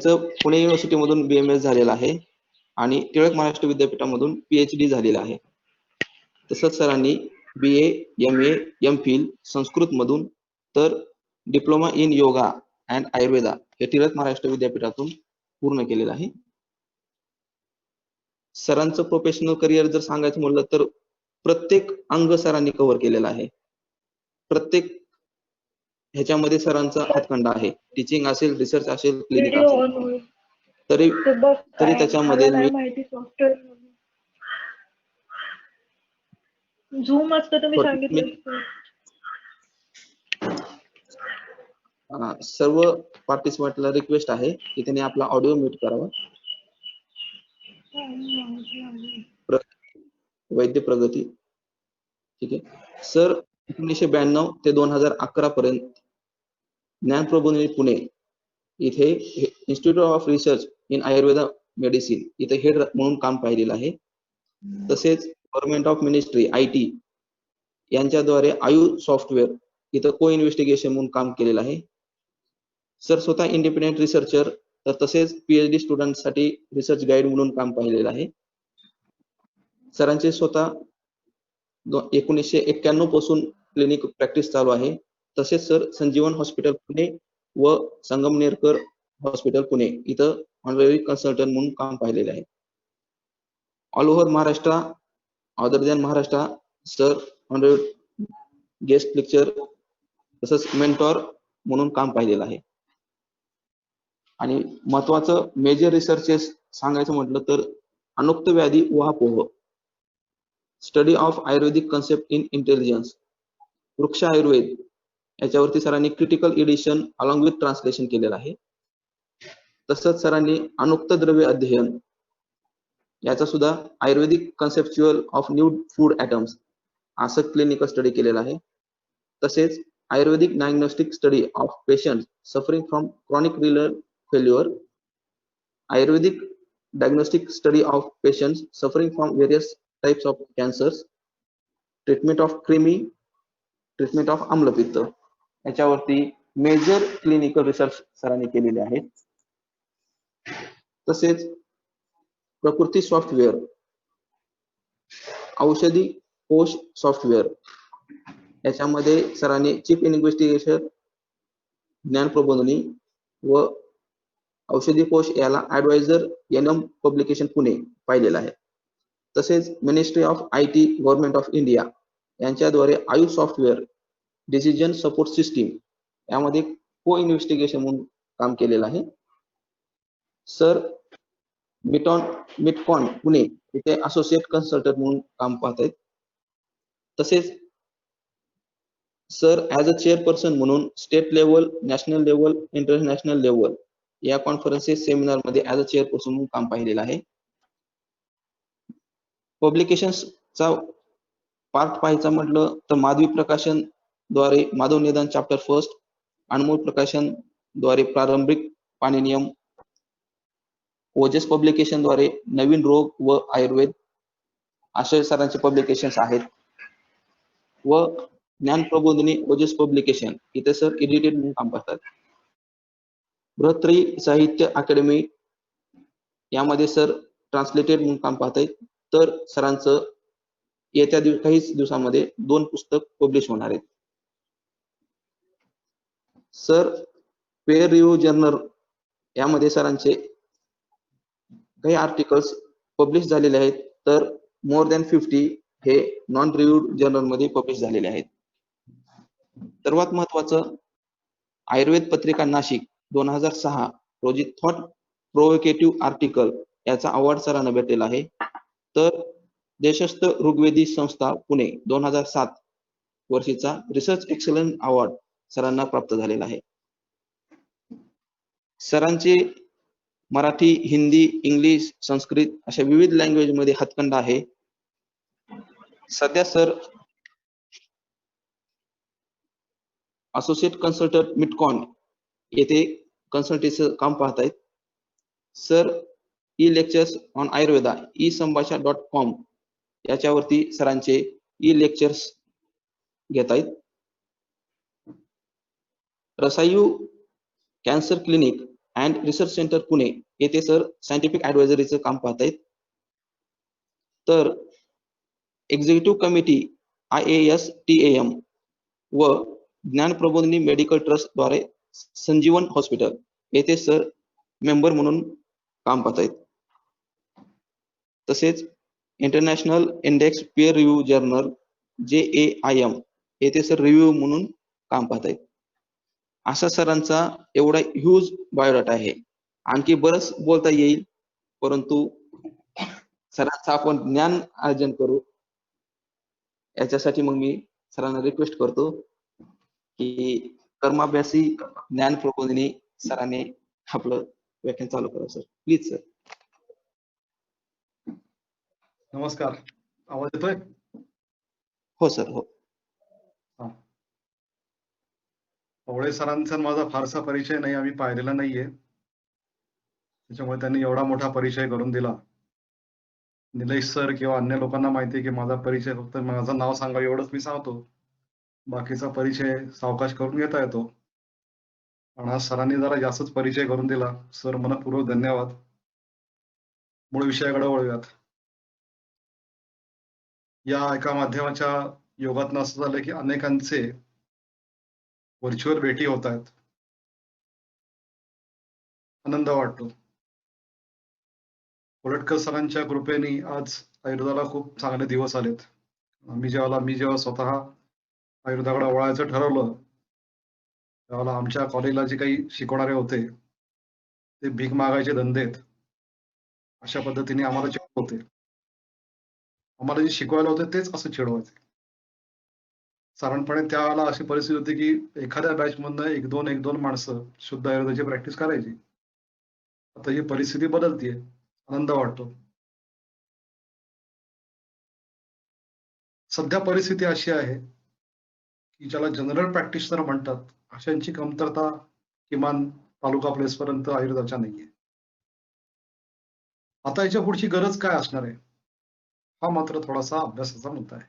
त्यांचं पुणे युनिव्हर्सिटीमधून BMS झालेलं आहे आणि टिळक महाराष्ट्र विद्यापीठामधून PhD झालेलं आहे. तसंच सरांनी BA, MA, MPhil संस्कृत मधून तर diploma in yoga and Ayurveda हे टिळक महाराष्ट्र विद्यापीठातून पूर्ण केलेलं आहे. सरांचं प्रोफेशनल करिअर जर सांगायचं म्हटलं तर प्रत्येक अंग सरांनी कव्हर केलेला आहे. प्रत्येक ह्याच्यामध्ये सरांचा हातखंडा आहे. टीचिंग असेल, रिसर्च असेल, क्लिनिक असेल, तरी त्याच्यामध्ये मी माहिती सॉफ्टवेअर झूम असतं तुम्ही सांगितलं. सर्व पार्टिसिपंटला रिक्वेस्ट आहे की त्यांनी आपला ऑडिओ म्यूट करावा. वैद्य प्रगती, ठीक आहे सर. 1992 ते 2011 पर्यंत ज्ञानप्रबोधिनी पुणे इथे institute of research in Ayurveda medicine इथे हेड म्हणून काम पाहिलेलं आहे. तसेच गव्हर्नमेंट ऑफ मिनिस्ट्री IT यांच्याद्वारे आयु सॉफ्टवेअर इथं को इन्व्हेस्टिगेशन म्हणून काम केलेलं आहे. सर स्वतः इंडिपेंडेंट रिसर्चर, तर तसेच PhD स्टुडंटसाठी रिसर्च गाईड म्हणून काम पाहिलेलं आहे. सरांचे स्वतः 1991 पासून क्लिनिक प्रॅक्टिस चालू आहे. तसेच सर संजीवन हॉस्पिटल पुणे व संगमनेरकर हॉस्पिटल पुणे इथं ऑनररी कन्सल्टंट म्हणून काम पाहिलेले आहे. All over Maharashtra, other than Maharashtra sir honorary guest lecture तसंच मेंटॉर म्हणून काम पाहिलेलं आहे. आणि महत्वाचं मेजर रिसर्चेस सांगायचं म्हटलं तर अनुक्त व्याधी उहापोह, study of Ayurvedic concept in intelligence, Vriksha Ayurveda याच्यावरती सरांनी critical edition along with translation केलेलं आहे. तसंच सरांनी अनुक्त द्रव्य अध्ययन याचा सुद्धा Ayurvedic conceptual of new food atoms असं क्लिनिकल स्टडी केलेलं आहे. तसेच Ayurvedic diagnostic study of patient suffering from chronic renal failure, Ayurvedic diagnostic study of patients suffering from various types of cancers, treatment of क्रिमी, ट्रीटमेंट ऑफ आम्लपित्त याच्यावरती मेजर क्लिनिकल रिसर्च सरांनी केलेले आहेत. तसेच प्रकृती सॉफ्टवेअर, औषधी कोश सॉफ्टवेअर याच्यामध्ये सरांनी चीफ इन्व्हेस्टिगेशन ज्ञानप्रबोधिनी व औषधी कोश याला ऍडवायझर NM पब्लिकेशन पुणे पाहिलेलं आहे. तसेच ministry of IT government of India यांच्याद्वारे आयु सॉफ्टवेअर डिसिजन सपोर्ट सिस्टीम यामध्ये को इन्व्हेस्टिगेशन म्हणून काम केलेलं आहे. सर मिटकॉन पुणे इथे असोसिएट कन्सल्टंट म्हणून काम पाहत आहेत. तसेच सर ॲज अ चेअरपर्सन म्हणून state level, national level, international level या कॉन्फरन्सेस सेमिनार मध्ये ॲज अ चेअरपर्सन म्हणून काम पाहिलेलं आहे. पब्लिकेशन्सचा पार्ट पाहायचा म्हटलं तर माधवी प्रकाशन द्वारे माधव निदान चॅप्टर फर्स्ट, अनमोल प्रकाशन द्वारे प्रारंभिक पाणिनियम, ओजस पब्लिकेशन द्वारे नवीन रोग व आयुर्वेद असे सरांचे पब्लिकेशन्स आहेत. व ज्ञान प्रबोधिनी ओजस पब्लिकेशन इथे सर एडिटेड म्हणून काम करतात. बृहत्त्रयी साहित्य अकॅडमी यामध्ये सर ट्रान्सलेटेड म्हणून काम पाहत आहेत. तर सरांचं येत्या काहीच दिवसांमध्ये 2 पुस्तक पब्लिश होणार आहेत. सर पेअर रिव्ह्यू जर्नल यामध्ये सरांचे काही आर्टिकल्स पब्लिश झालेले आहेत, तर मोर दॅन 50 हे नॉन रिव्ह्यूड जर्नल मध्ये पब्लिश झालेले आहेत. सर्वात महत्वाचं आयुर्वेद पत्रिका नाशिक 2006 रोजी थॉट प्रोव्होकेटिव्ह आर्टिकल याचा अवॉर्ड सरांना भेटलेला आहे. तर देशस्थ ऋग्वेदी संस्था पुणे 2007 वर्षीचा रिसर्च एक्सलन्स अवॉर्ड सरांना प्राप्त झालेला आहे. सरांचे मराठी, हिंदी, इंग्लिश, संस्कृत अशा विविध लँग्वेज मध्ये हातखंडा आहे. सध्या सर असोसिएट कन्सल्टंट मिटकॉन येथे कन्सल्टन्सीचं काम पाहत आहेत. Sir e lectures on Ayurveda eSambhasha.com याच्यावरती सरांचे ई लेक्चर्स घेत आहेत. Rasayu cancer clinic and research centre Pune येथे सर सायंटिफिक ऍडवायझरीचं काम पाहतायत. तर एक्झिक्युटिव्ह कमिटी IASTAM व ज्ञान प्रबोधिनी मेडिकल ट्रस्टद्वारे संजीवन हॉस्पिटल येथे सर मेंबर म्हणून काम पाहतायत. तसेच international index peer review journal JAIM येथे सर रिव्ह्यू म्हणून काम पाहतायत. असा सरांचा एवढा ह्यूज बायोडाटा आहे. आणखी बरंच बोलता येईल, परंतु सरांचं आपण ज्ञान अर्जन करू याच्यासाठी मग मी सरांना रिक्वेस्ट करतो की कर्माभ्यासी ज्ञान प्रबोधिनी सरांनी आपलं व्याख्यान चालू करा सर. Please sir. नमस्कार, आवाज येतोय? हो सर. हो. पवळे सरांचा माझा फारसा परिचय नाही, आम्ही पाहिलेला नाहीये, त्याच्यामुळे त्यांनी एवढा मोठा परिचय करून दिला. निलेश सर किंवा अन्य लोकांना माहिती आहे की माझा परिचय फक्त माझं नाव सांगा एवढंच मी सांगतो, बाकीचा परिचय सावकाश करून घेता येतो. पण आज सरांनी जरा जास्तच परिचय करून दिला. सर मनपूर्वक धन्यवाद. मूळ विषयाकडे वळूयात. या एका माध्यमाच्या योगातनं असं झालं की अनेकांचे व्हर्च्युअल भेटी होत आहेत. आनंद वाटतो. कोलटकर सरांच्या कृपेने आज आयुर्वेदाला खूप चांगले दिवस आलेत. मी जेव्हा स्वतः आयुर्वेदाकडे वळायचं ठरवलं, तेव्हा आमच्या कॉलेजला जे काही शिकवणारे होते ते भीक मागायचे धंदेत अशा पद्धतीने आम्हाला चिडवत होते. आम्हाला जे शिकवायला होते तेच असं चिडवायचे. साधारणपणे त्यावेळेला अशी परिस्थिती होती की एखाद्या बॅच मधनं एक दोन माणसं शुद्ध आयुर्वेदाची प्रॅक्टिस करायची. आता ही परिस्थिती बदलतीये, आनंद वाटतो. सध्या परिस्थिती अशी आहे की ज्याला जनरल प्रॅक्टिशनर म्हणतात अशांची कमतरता किमान तालुका प्लेस पर्यंत आयुर्वेदाच्या नाहीये. आता याच्या पुढची गरज काय असणार आहे हा मात्र थोडासा अभ्यासाचा मुद्दा आहे.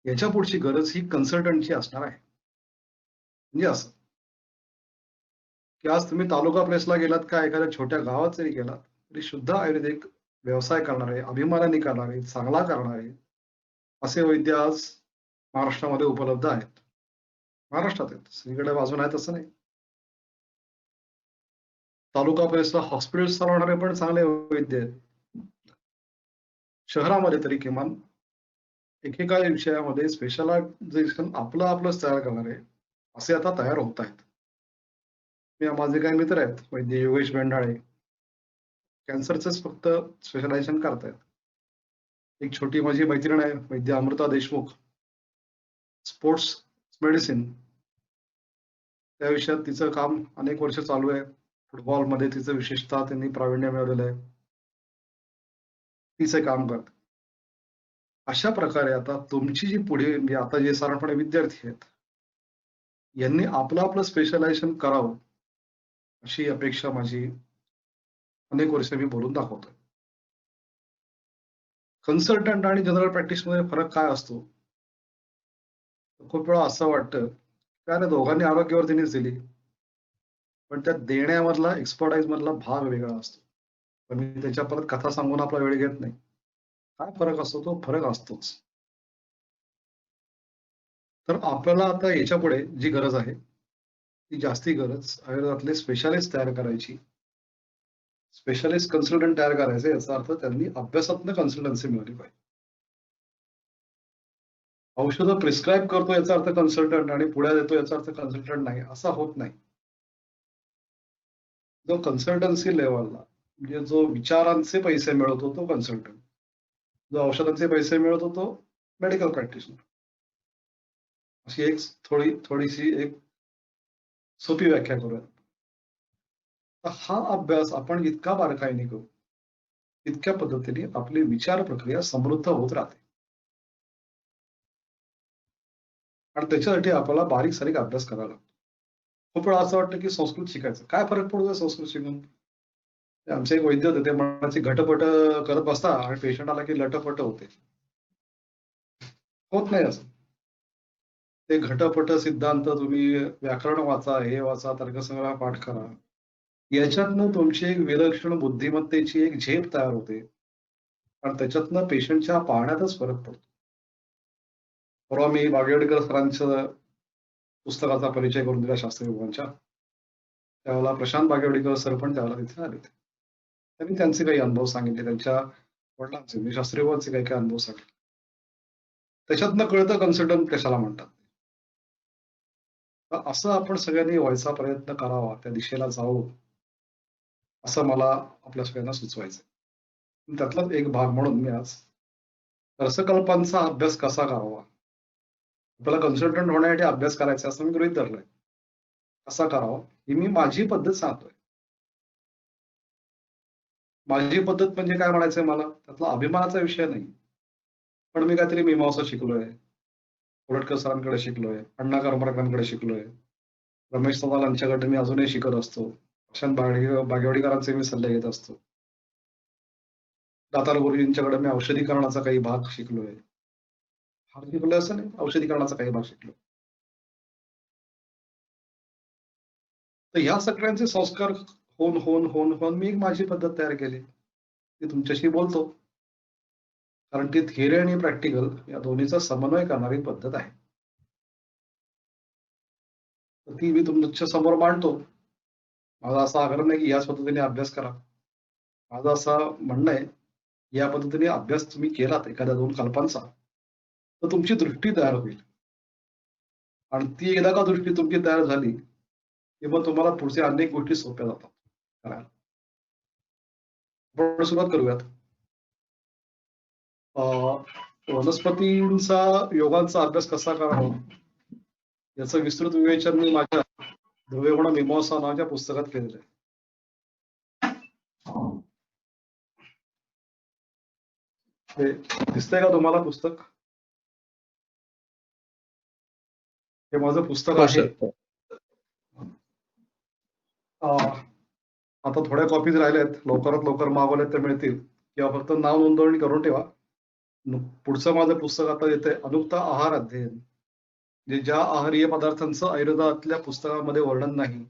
याच्या पुढची गरज ही कन्सल्टंटची असणार आहे. म्हणजे असं की आज तुम्ही तालुका प्लेसला गेलात का एखाद्या छोट्या गावात जरी गेलात तरी शुद्ध आयुर्वेदिक व्यवसाय करणारे, अभिमानाने करणारे, चांगला करणारे असे वैद्य आज महाराष्ट्रामध्ये उपलब्ध आहेत. महाराष्ट्रात आहेत, सगळीकडे बाजून आहेत असं नाही. तालुका प्लेसला हॉस्पिटल चालवणारे पण चांगले वैद्य आहेत. शहरामध्ये तरी किमान एकेका विषयामध्ये स्पेशलायझेशन आपलं तयार करणारे असे आता तयार होत आहेत. माझे काही मित्र आहेत वैद्य योगेश बेंडाळे, कॅन्सरचेच फक्त स्पेशलायझेशन करतायत. एक छोटी माझी मैत्रीण आहे वैद्य अमृता देशमुख, स्पोर्ट्स मेडिसिन त्या विषयात तिचं काम अनेक वर्ष चालू आहे. फुटबॉलमध्ये तिचं विशेषतः त्यांनी प्रावीण्य मिळवलेलं आहे, तिचं काम करत. अशा प्रकारे आता तुमची जी पुढे म्हणजे आता जे साधारणपणे विद्यार्थी आहेत यांनी आपलं स्पेशलायझेशन करावं अशी अपेक्षा माझी अनेक वर्ष मी बोलून दाखवतोय. कन्सल्टंट आणि जनरल प्रॅक्टिस मध्ये फरक काय असतो? खूप वेळा असं वाटतं कारण दोघांनी आरोग्यवर्धिनीच दिली, पण त्या देण्यामधला एक्सपर्टाईज मधला भाग वेगळा असतो. पण मी त्याच्या परत कथा सांगून आपला वेळ घेत नाही. काय फरक असतो? तो फरक असतोच. तर आपल्याला आता याच्या पुढे जी गरज आहे ती जास्ती गरज आयुर्वेदातले स्पेशालिस्ट तयार करायची, स्पेशालिस्ट कन्सल्टंट तयार करायचे. याचा अर्थ त्यांनी अभ्यासातनं कन्सल्टन्सी मिळवली पाहिजे. औषधं प्रिस्क्राईब करतो याचा अर्थ कन्सल्टंट आणि पुढे देतो याचा अर्थ कन्सल्टंट नाही, असा होत नाही. जो कन्सल्टन्सी लेवलला म्हणजे जो विचारांचे पैसे मिळवतो तो कन्सल्टंट, जो औषधांचे पैसे मिळवतो तो मेडिकल प्रॅक्टिशनर. अशी एक थोडीशी एक सोपी व्याख्या करूया. हा अभ्यास आपण जितका बारकाईने करू तितक्या पद्धतीने आपली विचार प्रक्रिया समृद्ध होत राहते. आणि त्याच्यासाठी आपल्याला बारीक सारीक अभ्यास करावा लागतो. खूप वेळा असं वाटतं की संस्कृत शिकायचं, काय फरक पडतो संस्कृत शिकून? आमचे एक वैद्य होते, ते म्हणायचे घटपट करत बसता आणि पेशंट आला की लटपट होते. होत नाही असं. ते घटपट सिद्धांत तुम्ही व्याकरण वाचा, हे वाचा, तर्कसंग्रह पाठ करा, याच्यातनं तुमची एक विलक्षण बुद्धिमत्तेची एक झेप तयार होते आणि त्याच्यातनं पेशंटच्या पाहण्यातच फरक पडतो. परवा मी बागेवाडीकर सरांचं पुस्तकाचा परिचय करून दिला शास्त्री बाबांच्या. त्यावेळेला प्रशांत बागेवाडीकर सर पण त्यावेळेला तिथे आले होते. त्यांनी त्यांचे काही अनुभव सांगितले, त्यांच्या वडिलांचे म्हणजे शास्त्री बाबांचे काही काही अनुभव सांगितले. त्याच्यातनं कळतं कन्सल्टंट कशाला म्हणतात. तर असं आपण सगळ्यांनी व्हायचा प्रयत्न करावा, त्या दिशेला जावं, असं मला आपल्या सगळ्यांना सुचवायचं. त्यातलाच एक भाग म्हणून मी आज रसकल्पांचा अभ्यास कसा करावा, आपल्याला कन्सल्टंट होण्यासाठी अभ्यास करायचा असं मी गृहीत धरलंय. कसा करावा ही मी माझी पद्धत सांगतोय. माझी पद्धत म्हणजे काय म्हणायचंय मला, त्यातला अभिमानाचा विषय नाही. पण मी काहीतरी मीमांसा शिकलोय, कोरटकर सरांकडे शिकलोय, अण्णा करमरकरांकडे शिकलोय, रमेश सदाल यांच्याकडे मी अजूनही शिकत असतो, प्रशांत बागेवाडीकरांचे मी सल्ले घेत असतो, दातार गुरुजींच्याकडे मी औषधीकरणाचा काही भाग शिकलोय. फार शिकलोय असं नाही, औषधीकरणाचा काही भाग शिकलोय. तर ह्या सगळ्यांचे संस्कार होऊन होऊन होऊन होऊन मी एक माझी पद्धत तयार केली. ती तुमच्याशी बोलतो, कारण ती थिअरी आणि प्रॅक्टिकल या दोन्हीचा समन्वय करणारी पद्धत आहे. तर ती मी तुमच्या समोर मांडतो. माझा असा आग्रह नाही की याच पद्धतीने अभ्यास करा. माझं असं म्हणणं आहे, या पद्धतीने अभ्यास तुम्ही केलात एखाद्या 2 कल्पांचा, तर तुमची दृष्टी तयार होईल. आणि ती एकदा का दृष्टी तुमची तयार झाली, की मग तुम्हाला पुढच्या अनेक गोष्टी सोप्या जातात करायला. आपण सुरुवात करूयात. वनस्पतींचा योगांचा अभ्यास कसा करावा याचं विस्तृत विवेचन मी माझ्या द्रव्यगुण मीमांसा नावाच्या पुस्तकात केलेलं आहे. हे दिसतंय का तुम्हाला पुस्तक? हे माझं पुस्तक हो आहे. सर. आता थोड्या कॉपीज राहिल्यात, लवकरात लवकर मागवल्यात तर मिळतील, किंवा फक्त नाव नोंदवणी करून ठेवा. पुढचं माझं पुस्तक आता येतंय अनुक्त आहार अध्ययन, जे ज्या आहारीय पदार्थांचं आयुर्वेदातल्या पुस्तकामध्ये वर्णन नाही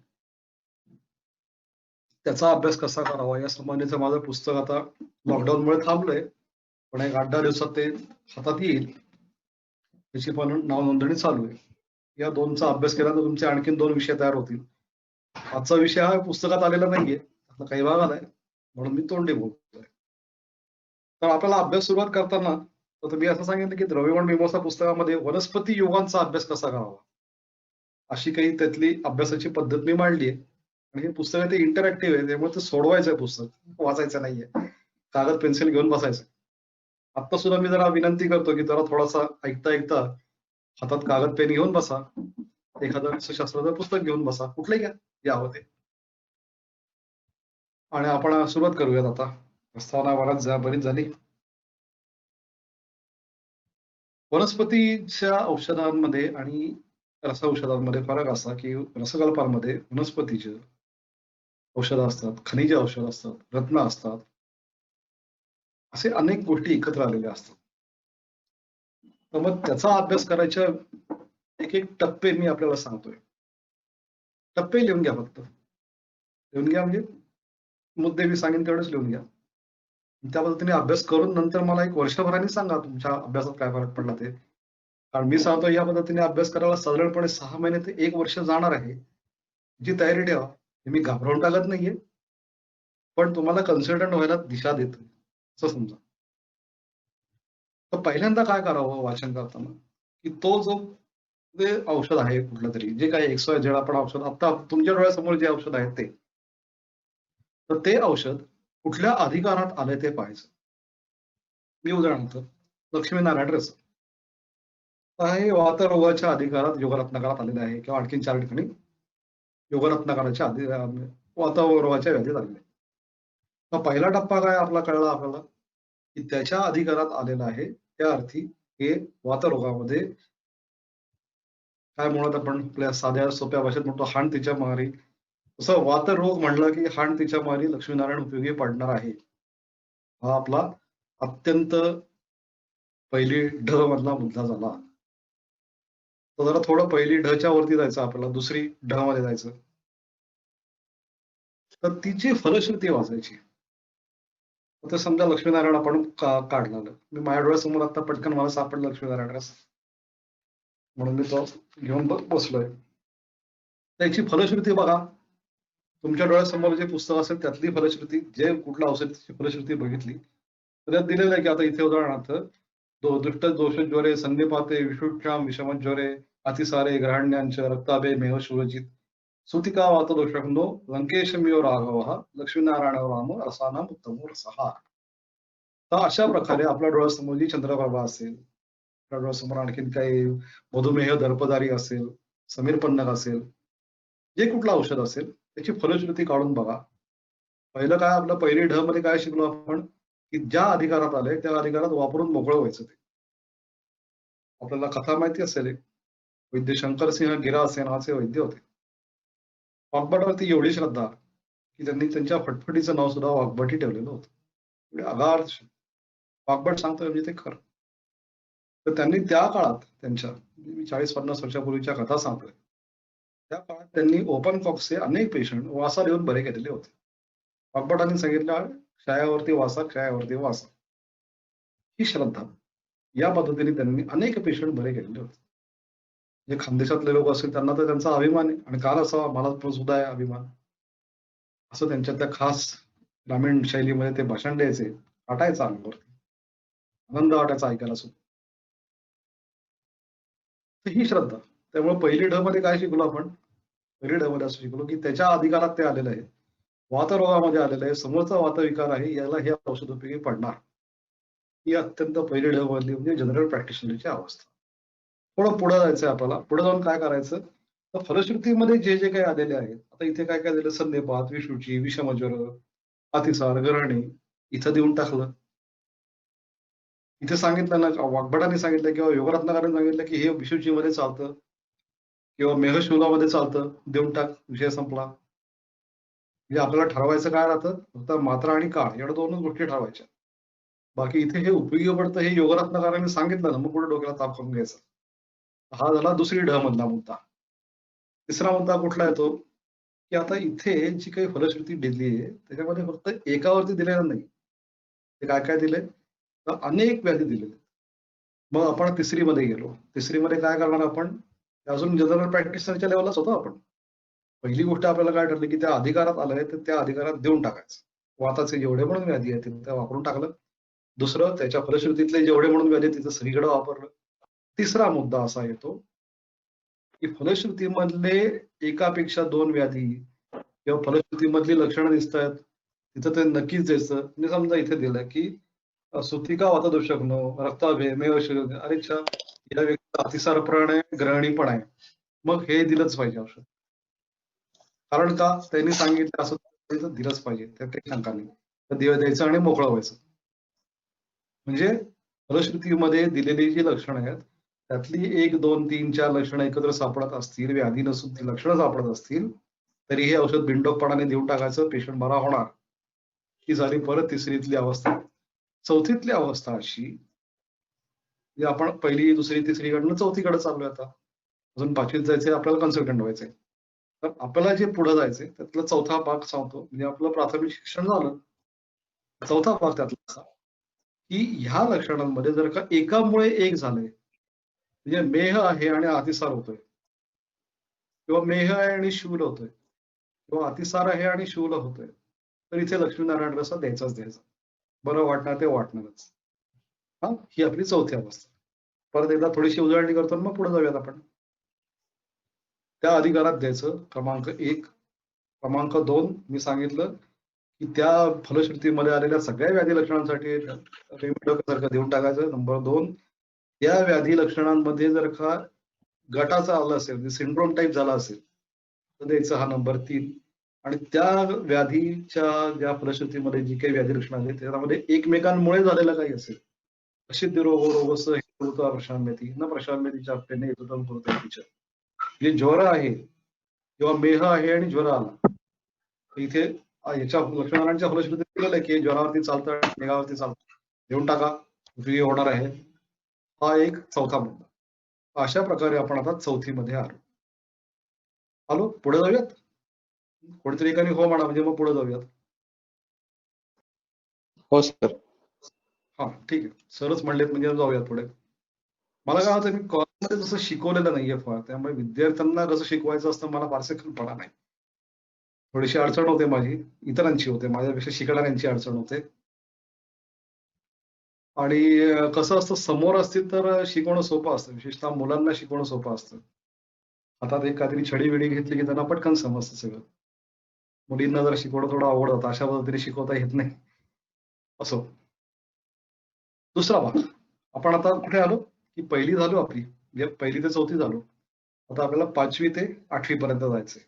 त्याचा अभ्यास कसा करावा या संबंधीचं माझं पुस्तक आता लॉकडाऊनमुळे थांबलंय, पण एक 8-10 दिवसात ते हातात येईल. त्याची पण नाव नोंदणी चालू आहे. या 2चा अभ्यास केल्यानंतर तुमचे आणखीन 2 विषय तयार होतील. आजचा विषय हा पुस्तकात आलेला नाहीये, त्यातला काही भाग आलाय, म्हणून मी तोंडी बोलतोय. तर आपल्याला अभ्यास सुरुवात करताना तर मी असं सांगितलं की द्रव्यगुण मीमांसा पुस्तकामध्ये वनस्पती योगांचा अभ्यास कसा करावा अशी काही त्यातली अभ्यासाची पद्धत मी मांडली आहे. आणि हे पुस्तक आहे ते इंटरॅक्टिव्ह आहे, त्यामुळे ते सोडवायचं आहे, पुस्तक वाचायचं नाहीये, कागद पेन्सिल घेऊन बसायचं. आता सुद्धा मी जरा विनंती करतो की जरा थोडासा ऐकता ऐकता हातात कागद पेन घेऊन बसा, एखादं शास्त्राचं पुस्तक घेऊन बसा, कुठलंही घ्या, यावं ते. आणि आपण सुरुवात करूयात आता. प्रस्तावना बरीच झाली. वनस्पतीच्या औषधांमध्ये आणि रस औषधांमध्ये फरक असा की रसकल्पांमध्ये वनस्पतीचे औषधं असतात, खनिज औषध असतात, रत्न असतात, असे अनेक गोष्टी एकत्र आलेल्या असतात. तर मग त्याचा अभ्यास करायच्या एक एक टप्पे मी आपल्याला सांगतोय. टप्पे लिहून घ्या, फक्त लिहून घ्या, म्हणजे मुद्दे मी सांगेन तेवढेच लिहून घ्या. त्या पद्धतीने अभ्यास करून नंतर मला एक वर्षभराने सांगा तुमच्या अभ्यासात काय फरक पडला ते. कारण मी सांगतो या पद्धतीने अभ्यास करायला साधारणपणे 6 महिने ते 1 वर्ष जाणार आहे. जी तयारी ठेवा. मी घाबरवून टाकत नाहीये, पण तुम्हाला कन्सल्टंट व्हायला दिशा देतोय असं समजा. तर पहिल्यांदा काय करावं वाचन करताना, की तो जो जे औषध आहे कुठलं तरी, जे काही XYZ आपण औषध आता तुमच्या डोळ्यासमोर जे औषध आहे ते, तर ते औषध कुठल्या अधिकारात आलंय ते पाहायचं. मी उदाहरणार्थ लक्ष्मीनारायण रस हे वातरोगाच्या अधिकारात योगरत्नाकरात आलेले आहे, किंवा आणखीन 4 ठिकाणी योगरत्नाकराच्या वातरोगाच्या व्याधीत आलेले. तर पहिला टप्पा काय आपला कळला आपल्याला, की त्याच्या अधिकारात आलेला आहे, त्या अर्थी हे वातरोगामध्ये काय म्हणत आपण आपल्या साध्या सोप्या भाषेत म्हणतो हाण तिच्या मारी, तसं वातरोग म्हणलं की हाण तिच्या मारी लक्ष्मीनारायण उपयोगी पडणार आहे. हा आपला अत्यंत पहिली ढ मधला मुद्दा झाला. तर जरा थोडं पहिली ढच्या वरती जायचं आपल्याला, दुसरी ढ मध्ये जायचं. तर तिची फलश्रुती वाचायची. आता समजा लक्ष्मीनारायण आपण काढलं, मी माझ्या डोळ्यासमोर आता पटकन मला सापडलं लक्ष्मीनारायण रस, म्हणून मी तो घेऊन बसलोय. त्याची फलश्रुती बघा, तुमच्या डोळ्यासमोर जे पुस्तक असेल त्यातली फलश्रुती, जे कुठलं औषध त्याची फलश्रुती बघितली तर त्यात दिलेलं आहे की आता इथे उदाहरणार्थ दुष्ट दोष ज्वरे संधिपाते विषुक्षाम विषमज्वरे अतिसारे ग्रहण्यांच रक्ताभे मेहशूरजित सुतिका वात दोषो लंकेशमियो राघव लक्ष्मीनारायण राम रसानाम उत्तम रसहा. तर अशा प्रकारे आपल्या डोळ्यासमोर जी चंद्रप्रभा असेल, आपल्या डोळ्यासमोर आणखीन काही मधुमेह दर्पदारी असेल, समीर पन्नग असेल, जे कुठलं औषध असेल त्याची फलश्रुती काढून बघा. पहिलं काय, आपलं पहिली ढ मध्ये काय शिकलो आपण, की ज्या अधिकारात आलंय त्या अधिकारात वापरून मोकळं व्हायचं. ते आपल्याला कथा माहिती असेल, वैद्य शंकरसिंह गिरासे नावाचे वैद्य होते. वाघबटावरती एवढी श्रद्धा की त्यांनी त्यांच्या फटफटीचं नाव सुद्धा वाघबटी ठेवलेलं होतं. एवढे अगाध वाघबट सांगतोय म्हणजे ते खरं. तर त्यांनी त्या काळात त्यांच्या 40-50 वर्षापूर्वीच्या कथा सांगतोय, त्या काळात त्यांनी ओपन कॉक्सचे अनेक पेशंट वासा देऊन बरे केलेले होते. वाघबटांनी सांगितलं क्षयावरती वासा, क्षयावरती वासा. ही श्रद्धा, या पद्धतीने त्यांनी अनेक पेशंट बरे केलेले होते. जे खानदेशातले लोक असतील त्यांना तर त्यांचा अभिमान आहे, आणि काल असावा, मला पण सुद्धा आहे अभिमान. असं त्यांच्या त्या खास ग्रामीण शैलीमध्ये ते भाषण द्यायचे, वाटायचा अंगावरती, आनंद वाटायचा ऐकायला सुद्धा. तर ही श्रद्धा. त्यामुळे पहिली ढ मध्ये काय शिकलो आपण, पहिली ढ मध्ये असं शिकलो की त्याच्या अधिकारात ते आलेलं आहे, वातरोगामध्ये आलेलं आहे, समोरचा वातविकार आहे, याला हे औषध उपयोगी पडणार. ही अत्यंत पहिली ढ मधली म्हणजे जनरल प्रॅक्टिशनरची अवस्था. थोडं पुढे जायचं आपल्याला. पुढे जाऊन काय करायचं, तर फलश्रुतीमध्ये जे जे काही आलेले आहेत, आता इथे काय काय दिलं, संधिपात, विषुची, विषमज्वर, अतिसार, ग्रहणी, इथं देऊन टाकलं. इथे सांगितलं ना, वाघबटाने सांगितलं किंवा योगरत्नाकारांनी सांगितलं की हे विषुची मध्ये चालतं किंवा मेहशूलामध्ये चालतं, देऊन टाक, विषय संपला. म्हणजे आपल्याला ठरवायचं काय राहतं, फक्त मात्रा आणि काळ, एवढ्या दोनच गोष्टी ठरवायच्या. बाकी इथे हे उपयोगी पडतं हे योगरत्नाकारांनी सांगितलं ना, मग पुढे डोक्याला ताप करून घ्यायचा. हा झाला दुसरी ढ मधला मुद्दा. तिसरा मुद्दा कुठला येतो, की आता इथे जी काही फलश्रुती दिली आहे त्याच्यामध्ये फक्त एकावरती दिलेलं नाही, ते काय काय दिले, तर अनेक व्याधी दिलेले. मग आपण तिसरीमध्ये गेलो. तिसरीमध्ये काय करणार आपण, अजून जनरल प्रॅक्टिशनरच्या लेवललाच होतो आपण. पहिली गोष्ट आपल्याला काय ठरली की त्या अधिकारात आलंय तर त्या अधिकारात देऊन टाकायचं. वाताचे जेवढे म्हणून व्याधी आहेत तिथे वापरून टाकलं. दुसरं, त्याच्या फलश्रुतीतले जेवढे म्हणून व्याधी तिथं सगळीकडे वापरलं. तिसरा मुद्दा असा येतो की फलश्रुतीमधले एकापेक्षा 2 व्याधी किंवा फलश्रुतीमधली लक्षणं दिसत आहेत तिथं ते नक्कीच द्यायचं. म्हणजे समजा इथे दिलं की सुतिका वातदोषग्नो, रक्ताभय, मेवशूल, अरेच्छा, या व्यक्तीला अतिसारपण आहे, ग्रहणी पण आहे, मग हे दिलंच पाहिजे औषध. कारण का, त्यांनी सांगितलं असं दिलंच पाहिजे, त्यात काही शंका नाही. तर द्यायचं आणि मोकळं व्हायचं. म्हणजे फलश्रुतीमध्ये दिलेली जी लक्षणं आहेत त्यातली 1, 2, 3, 4 लक्षणं एकत्र सापडत असतील, व्याधी नसून ती लक्षणं सापडत असतील, तरी हे औषध बिनडोकपणाने देऊन टाकायचं, पेशंट बरा होणार. ही झाली परत तिसरीतली अवस्था. चौथीतली अवस्था अशी, म्हणजे आपण पहिली, दुसरी, तिसरीकडनं चौथीकडे चाललोय आता. अजून 5वीत जायचंय आपल्याला, कन्सल्टंट व्हायचंय. तर आपल्याला जे पुढे जायचंय त्यातला चौथा भाग सांगतो, म्हणजे आपलं प्राथमिक शिक्षण झालं. चौथा भाग त्यातला असा की ह्या लक्षणांमध्ये जर का एकामुळे एक झालंय, म्हणजे मेह आहे आणि अतिसार होतोय, किंवा मेह आहे आणि शूल होतोय, किंवा अतिसार आहे आणि शूल होतोय, तर इथे लक्ष्मीनारायण रस द्यायचाच द्यायचा. बरं वाटणार ते वाटणारच. हा, ही आपली चौथी अवस्था. परत एकदा थोडीशी उजळणी करतो मग पुढे जाऊयात आपण. त्या अधिकारात द्यायचं क्रमांक 1. क्रमांक 2 मी सांगितलं की त्या फलश्रुतीमध्ये आलेल्या सगळ्या व्याधी लक्षणांसाठी रेमडेसिवीर देऊन टाकायचं. नंबर 2, या व्याधी लक्षणांमध्ये जर का गटाचा आला असेल, सिंड्रोम टाईप झाला असेल, तर द्यायचं हा नंबर 3. आणि त्या व्याधीच्या ज्या फलश्रुतीमध्ये जी काही व्याधी लक्षणं आहेत त्यामध्ये एकमेकांमुळे झालेलं काही असेल, अशी रोगस प्रशांती न प्रशांतीच्या आपल्याने येतो टीचर, जे ज्वर आहे किंवा मेह आहे आणि ज्वर आला, इथे याच्या लक्ष्मणांच्या फलश्रुतीत दिलेलं आहे की ज्वरावरती चालतं, मेघावरती चालतं, देऊन टाका, उपयोगी होणार आहे. हा एक चौथा मुद्दा. अशा प्रकारे आपण आता चौथीमध्ये आलो. पुढे जाऊयात. कोणीतरी एकाने हो म्हणा, म्हणजे मग पुढे जाऊयात. हो सर. हा ठीक आहे, सरच म्हणलेत म्हणजे जाऊयात पुढे. मला काय होतं, मी कॉलेजमध्ये जसं शिकवलेलं नाहीये फार, त्यामुळे विद्यार्थ्यांना कसं शिकवायचं असतं मला फारसे कल्पना नाही. थोडीशी अडचण होते माझी, इतरांची होते, माझ्यापेक्षा शिकणाऱ्यांची अडचण होते. आणि कसं असतं, समोर असतील तर शिकवणं सोपं असतं, विशेषतः मुलांना शिकवणं सोपं असतं. हातात एक काहीतरी छडी-बिडी घेतली की त्यांना पटकन समजतं सगळं. मुलींना जर शिकवणं थोडं अवघड होतं, अशा पद्धतीने शिकवता येत नाही. असो. दुसरा भाग. आपण आता कुठे आलो, की पहिली झालो आपली, म्हणजे 1ली ते 4थी झालो. आता आपल्याला 5वी ते 8वी पर्यंत जायचंय.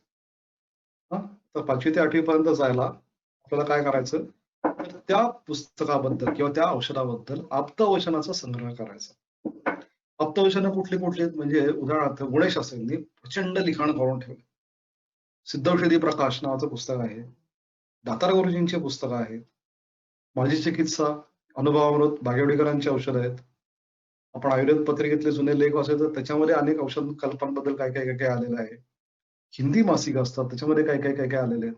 हां, तर 5वी ते 8वी पर्यंत जायला आपल्याला काय करायचं, तर त्या पुस्तकाबद्दल किंवा त्या औषधाबद्दल आप्तवचनाचा संग्रह करायचा. आप्तवचनं कुठली कुठली आहेत, म्हणजे उदाहरणार्थ गुणेशास्त्रींनी प्रचंड लिखाण करून ठेवलं. सिद्धौषधी प्रकाश नावाचं पुस्तक आहे. दातार गुरुजींची पुस्तकं आहेत. माझी चिकित्सा, अनुभवामृत, बागेवाडीकरांची औषधं आहेत. आपण आयुर्वेद पत्रिकेतले जुने लेख वाचले तर त्याच्यामध्ये अनेक औषध कल्पनांबद्दल काय आलेलं आहे. हिंदी मासिक असतात, त्याच्यामध्ये काय आलेले आहेत.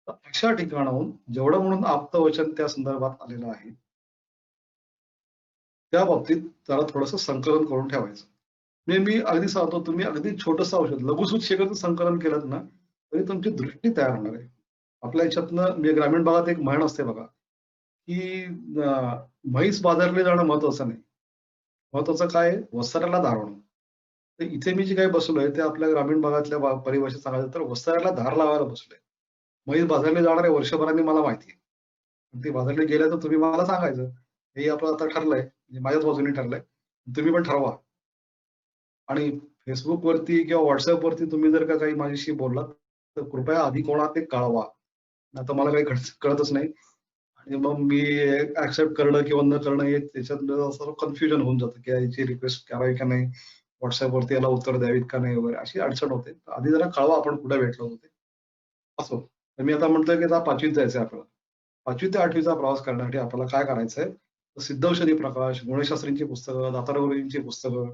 तर अशा ठिकाणाहून जेवढं म्हणून आप्तवचन त्या संदर्भात आलेलं आहे, त्या बाबतीत त्याला थोडंसं संकलन करून ठेवायचं. म्हणजे मी अगदी सांगतो, तुम्ही अगदी छोटंसं औषध लघुसूत शेकरचं संकलन केलं ना, तरी तुमची दृष्टी तयार होणार आहे. आपल्या ह्याच्यातनं म्हणजे ग्रामीण भागात एक म्हण असते बघा, की म्हैस बाजारले जाणं महत्वाचं नाही. महत्वाचं काय आहे? वस्त्राला धार होणं. तर इथे मी जे काही बसलोय ते आपल्या ग्रामीण भागातल्या परिभाषेत सांगायचं तर वस्त्राला धार लावायला बसलोय. म्हैस बाजारला जाणार आहे वर्षभराने मला माहिती आहे. ती बाजारला गेल्या तर तुम्ही मला सांगायचं, हे आपलं आता ठरलंय, म्हणजे माझ्याच बाजूने ठरलंय. तुम्ही पण ठरवा. आणि Facebookवरती किंवा WhatsAppवरती तुम्ही जर का काही माझ्याशी बोललात, तर कृपया आधी कोणाला ते कळवा. नाहीतर मला काही कळतच नाही. आणि मग मी ऍक्सेप्ट करणं किंवा न करणं हे त्याच्यातलं सर्व कन्फ्युजन होऊन जातं, की याची रिक्वेस्ट करावी का नाही, WhatsAppवरती याला उत्तर द्यावीत का नाही वगैरे अशी अडचण होते. तर आधी जरा कळवा आपण कुठे भेटलो होतो ते. असो. तर मी आता म्हणतोय की आता 5वीत जायचंय आपल्याला. 5वी ते 8वीचा प्रवास करण्यासाठी आपल्याला काय करायचंय? तर सिद्धौषधी प्रकाश, गुणशास्त्रींची पुस्तकं, दातारवरींची पुस्तकं,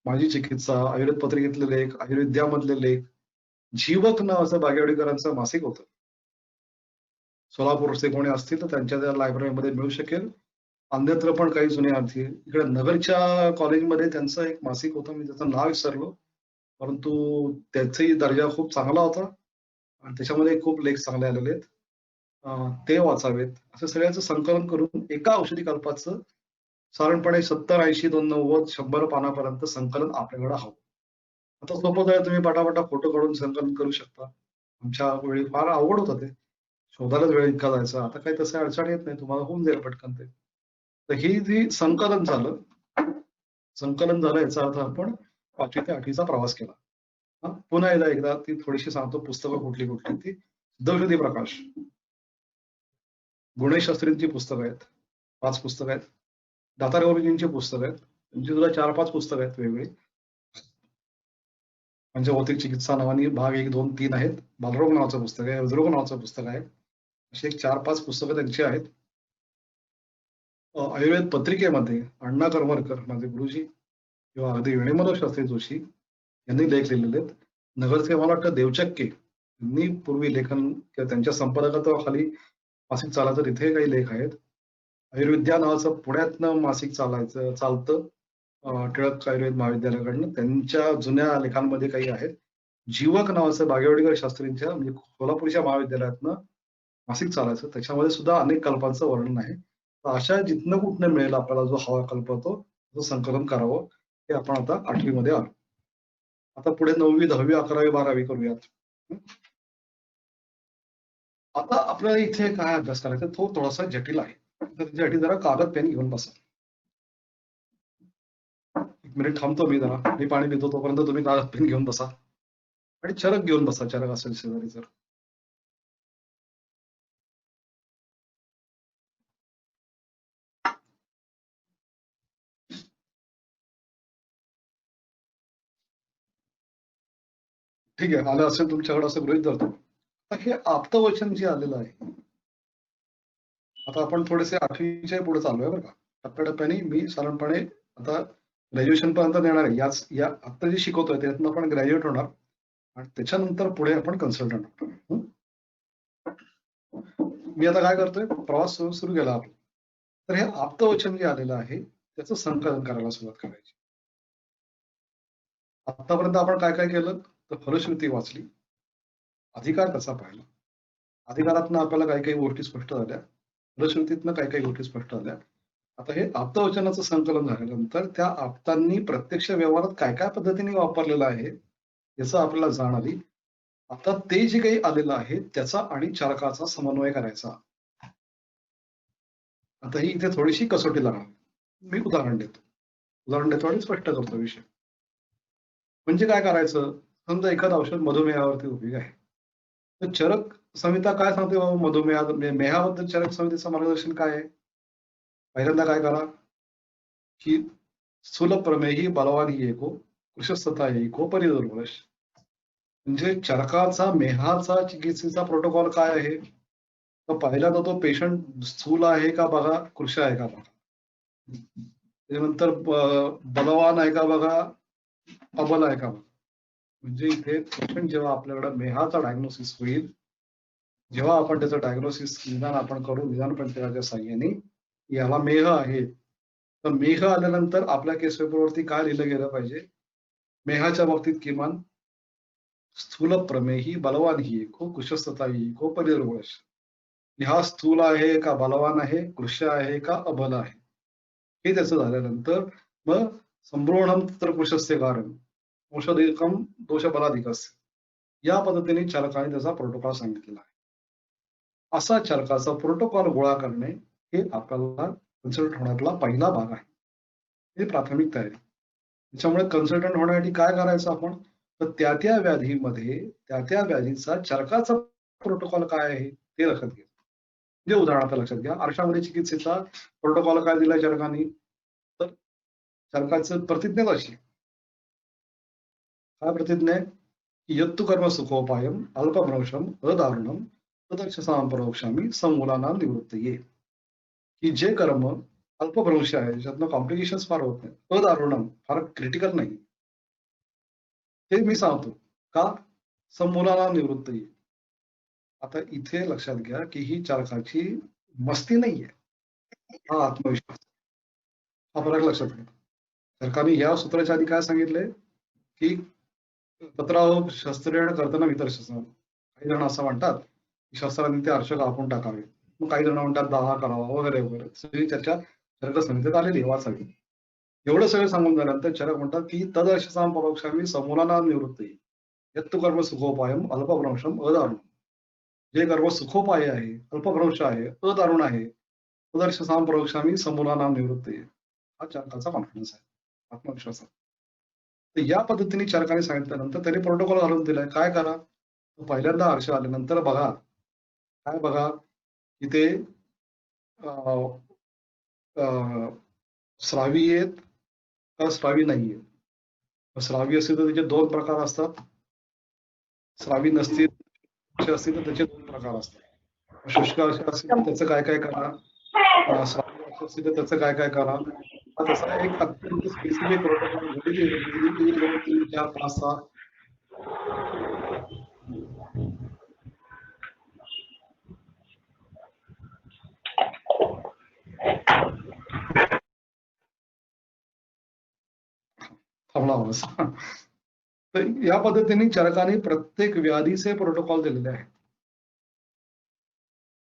माझी चिकित्सा, आयुर्वेद पत्रिकेतले लेख, आयुर्विद्यामधले लेख, जीवक नावाचं बागेवाडीकरांचं मासिक होतं. सोलापूरचे कोणी असतील तर त्यांच्या त्या लायब्ररीमध्ये मिळू शकेल. अन्यत्र पण काही जुने अर्थी इकडे नगरच्या कॉलेजमध्ये त्यांचं एक मासिक होतं, मी त्याचं नाव विसरलो. परंतु त्याचाही दर्जा खूप चांगला होता आणि त्याच्यामध्ये खूप लेख चांगले आलेले आहेत. ते वाचावेत. असं सगळ्याचं संकलन करून एका औषधी कल्पाचं साधारणपणे 70, 80, 290, 100 पानापर्यंत संकलन आपल्याकडे हवं. आता सोपं आहे, तुम्ही पटापटा फोटो काढून संकलन करू शकता. आमच्या वेळी फार अवघड होतं ते. शोधायलाच वेळ इतका जायचा. आता काही तसं अडचण येत नाही. तुम्हाला होऊन जाईल पटकन ते. तर ही जी संकलन झालं याचा अर्थ आपण 5वी ते 8वीचा प्रवास केला. पुन्हा एकदा ती थोडीशी सांगतो पुस्तकं कुठली कुठली ती. सिद्धौषधी प्रकाश, गुणेशास्त्रींची पुस्तकं आहेत. 5 पुस्तकं आहेत. दातार गुरुजींची पुस्तकं आहेत. त्यांची सुद्धा 4-5 पुस्तकं आहेत वेगवेगळी. पंचभौतिक चिकित्सा नावाने भाग 1, 2, 3 आहेत. बालरोग नावाचं पुस्तक आहे, हृदरोग नावाचं पुस्तक आहे. अशी एक 4-5 पुस्तकं त्यांची आहेत. आयुर्वेद पत्रिकेमध्ये अण्णा करमरकर माझे गुरुजी किंवा अगदी वेणुमाधव शास्त्री जोशी यांनी लेख लिहिलेले आहेत. नगरचे मला वाटतं देवचक्के यांनी पूर्वी लेखन किंवा त्यांच्या संपादकाखाली मासिक चालायचं, तिथे काही लेख आहेत. आयुर्विद्या नावाचं पुण्यातनं मासिक चालतं. टिळक आयुर्वेद महाविद्यालयाकडनं त्यांच्या जुन्या लेखांमध्ये काही आहेत. जीवक नावाचं बागेवाडीकर शास्त्रींच्या म्हणजे सोलापूरच्या महाविद्यालयातनं मासिक चालायचं, त्याच्यामध्ये सुद्धा अनेक कल्पांचं वर्णन आहे. तर अशा जिथनं कुठनं मिळेल आपल्याला जो हवा कल्प तो संकलन करावं, हे आपण आता 8वी मध्ये आलो. आता पुढे 9वी, 10वी, 11वी, 12वी करूयात. आता आपल्याला इथे काय अभ्यास करायचा तो थोडासा जटिल आहे. तर त्याच्यासाठी जरा कागद पेन घेऊन बसा. 1 मिनिट थांबतो मी जरा. मी पाणी पितो तोपर्यंत तुम्ही कागद पेन घेऊन बसा. आणि चरक घेऊन बसा, चरक असेल शेजारी जर. ठीक आहे, आलं असेल तुमच्याकडे असं गृहीत धरतो. आता हे आप्तवचन जे आलेलं आहे, आता आपण थोडेसे 8वीच्या पुढे चाललोय बरं का. टप्प्याटप्प्याने मी साधारणपणे आता ग्रॅज्युएशन पर्यंत नेणार आहे. या आता जे शिकवतोय त्यातनं आपण ग्रॅज्युएट होणार आणि त्याच्यानंतर पुढे आपण कन्सल्टंट होणार. मी आता काय करतोय, प्रवास सुरू केला आपला. तर हे आप्तवचन जे आलेलं आहे त्याचं संकलन करायला सुरुवात करायची. आतापर्यंत आपण काय काय केलं, तर फलश्रुती वाचली, अधिकार कसा पाहिला, अधिकारातनं आपल्याला काही काही गोष्टी स्पष्ट झाल्या, फलश्रुतीतनं काही काही गोष्टी स्पष्ट झाल्या. आता हे आप्तवचनाचं संकलन झाल्यानंतर त्या आप्तांनी प्रत्यक्ष व्यवहारात काय काय पद्धतीने वापरलेलं आहे याचं आपल्याला जाण आली. आता ते जे काही आलेलं आहे त्याचा आणि चरकाचा समन्वय करायचा. आता ही इथे थोडीशी कसोटी लागणार. मी उदाहरण देतो आणि स्पष्ट करतो विषय. म्हणजे काय करायचं, समजा एखादं औषध मधुमेहावरती उपयोग आहे, तर चरक संहिता काय सांगते बाबा, मेहाबद्दल चरक संहितेचं मार्गदर्शन काय आहे? पहिल्यांदा काय करा की स्थूल प्रमेही बलवान ही एको कृशस्थता एको परिदुर्वश. म्हणजे चरकाचा मेहाचा चिकित्सेचा प्रोटोकॉल काय आहे, तर पहिल्यांदा तो पेशंट स्थूल आहे का बघा, कृश आहे का बघा, त्यानंतर बलवान आहे का बघा, अबल आहे का बघा. म्हणजे इथे पेशंट जेव्हा आपल्याकडे मेहाचा डायग्नोसिस होईल, जेव्हा आपण त्याचं डायग्नोसिस निदान आपण करू, निदान पंचनाच्या साह्याने याला मेह आहे, तर मेह आल्यानंतर आपल्या केस पेपरवरती काय लिहिलं गेलं पाहिजे, मेहाच्या बाबतीत किमान स्थूल प्रमेही बलवान ही एको कुशस्थता ही एको परिदुर्वश. हा स्थूल आहे का बलवान आहे, कृश आहे का अबल आहे, हे त्याचं झाल्यानंतर मग संभ्रोहणम तत्र कृशस्य कारण औषधिकम दोष बलाधिकस्य, या पद्धतीने चरकाने त्याचा प्रोटोकॉल सांगितलेला आहे. असा चरकाचा प्रोटोकॉल गोळा करणे हे आपल्याला कन्सल्टंट होण्यातला पहिला भाग आहे. ही प्राथमिक तयारी. त्याच्यामुळे कन्सल्टंट होण्यासाठी काय करायचं आपण, तर त्या त्या व्याधीमध्ये त्या त्या व्याधीचा चरकाचा प्रोटोकॉल काय आहे ते लक्षात घ्या. म्हणजे उदाहरणार्थ लक्षात घ्या, आरशामध्ये चिकित्सेचा प्रोटोकॉल काय दिलाय चरकाने, तर चरकाचं प्रतिज्ञा अशी, काय प्रतिज्ञा आहे की यत्तु कर्म सुखोपायम अल्पभ्रंशम अदारुणम तदक्षसाम परोक्षामी समूलानाम निवृत्तये. की जे कर्म अल्पभ्रंश आहे, ज्याच्यातनं कॉम्प्लिकेशन्स फार होत नाही, अदारुणम फार क्रिटिकल नाही, ते मी सांगतो का समूलानाम निवृत्तये. आता इथे लक्षात घ्या की ही चरकाची मस्ती नाहीये, हा आत्मविश्वास, हा फरक लक्षात घ्या. चरकाने या सूत्राच्या आधी काय सांगितलंय की तत्राहो शस्त्रेण करताना वितर्शसा. काही जण असं म्हणतात की शस्त्राने ते अर्श कापून टाकावे, मग काही जण म्हणतात दाहा करावा वगैरे वगैरे. सगळी चर्चा चरक संहितेत आलेली वाचावी. एवढं सगळं सांगून झाल्यानंतर चरक म्हणतात की तदर्शसाम परोक्षामी समूलानाम निवृत्ती यत्तु कर्म सुखोपायम अल्पभ्रंशम अदारुण. जे कर्म सुखोपाय आहे, अल्पभ्रंश आहे, अदारुण आहे, तदर्शसाम परोक्षामी समूलानाम निवृत्ती, हा चरकाचा कॉन्फिडन्स आहे, आत्मविश्वास आहे. तर या पद्धतीने चरकाने सांगितल्यानंतर त्यांनी प्रोटोकॉल घालून दिलाय, काय करा, पहिल्यांदा अर्श आल्यानंतर बघा, काय बघा, इथे स्रावी आहेत का स्रावी नाहीये. स्रावी असतील तर त्याचे दोन प्रकार असतात, स्रावी नसतील असतील तर त्याचे दोन प्रकार असतात. शुष्क असतील तर त्याचं काय काय करा, स्रावी असतील तर त्याचं काय काय करा. तसा एक अत्यंत स्पेसिफिक प्रोटोकॉल 1, 2, 3, 4, 5, 6 थांबला. तर या पद्धतीने चरकाने प्रत्येक व्याधीचे प्रोटोकॉल दिलेले आहेत.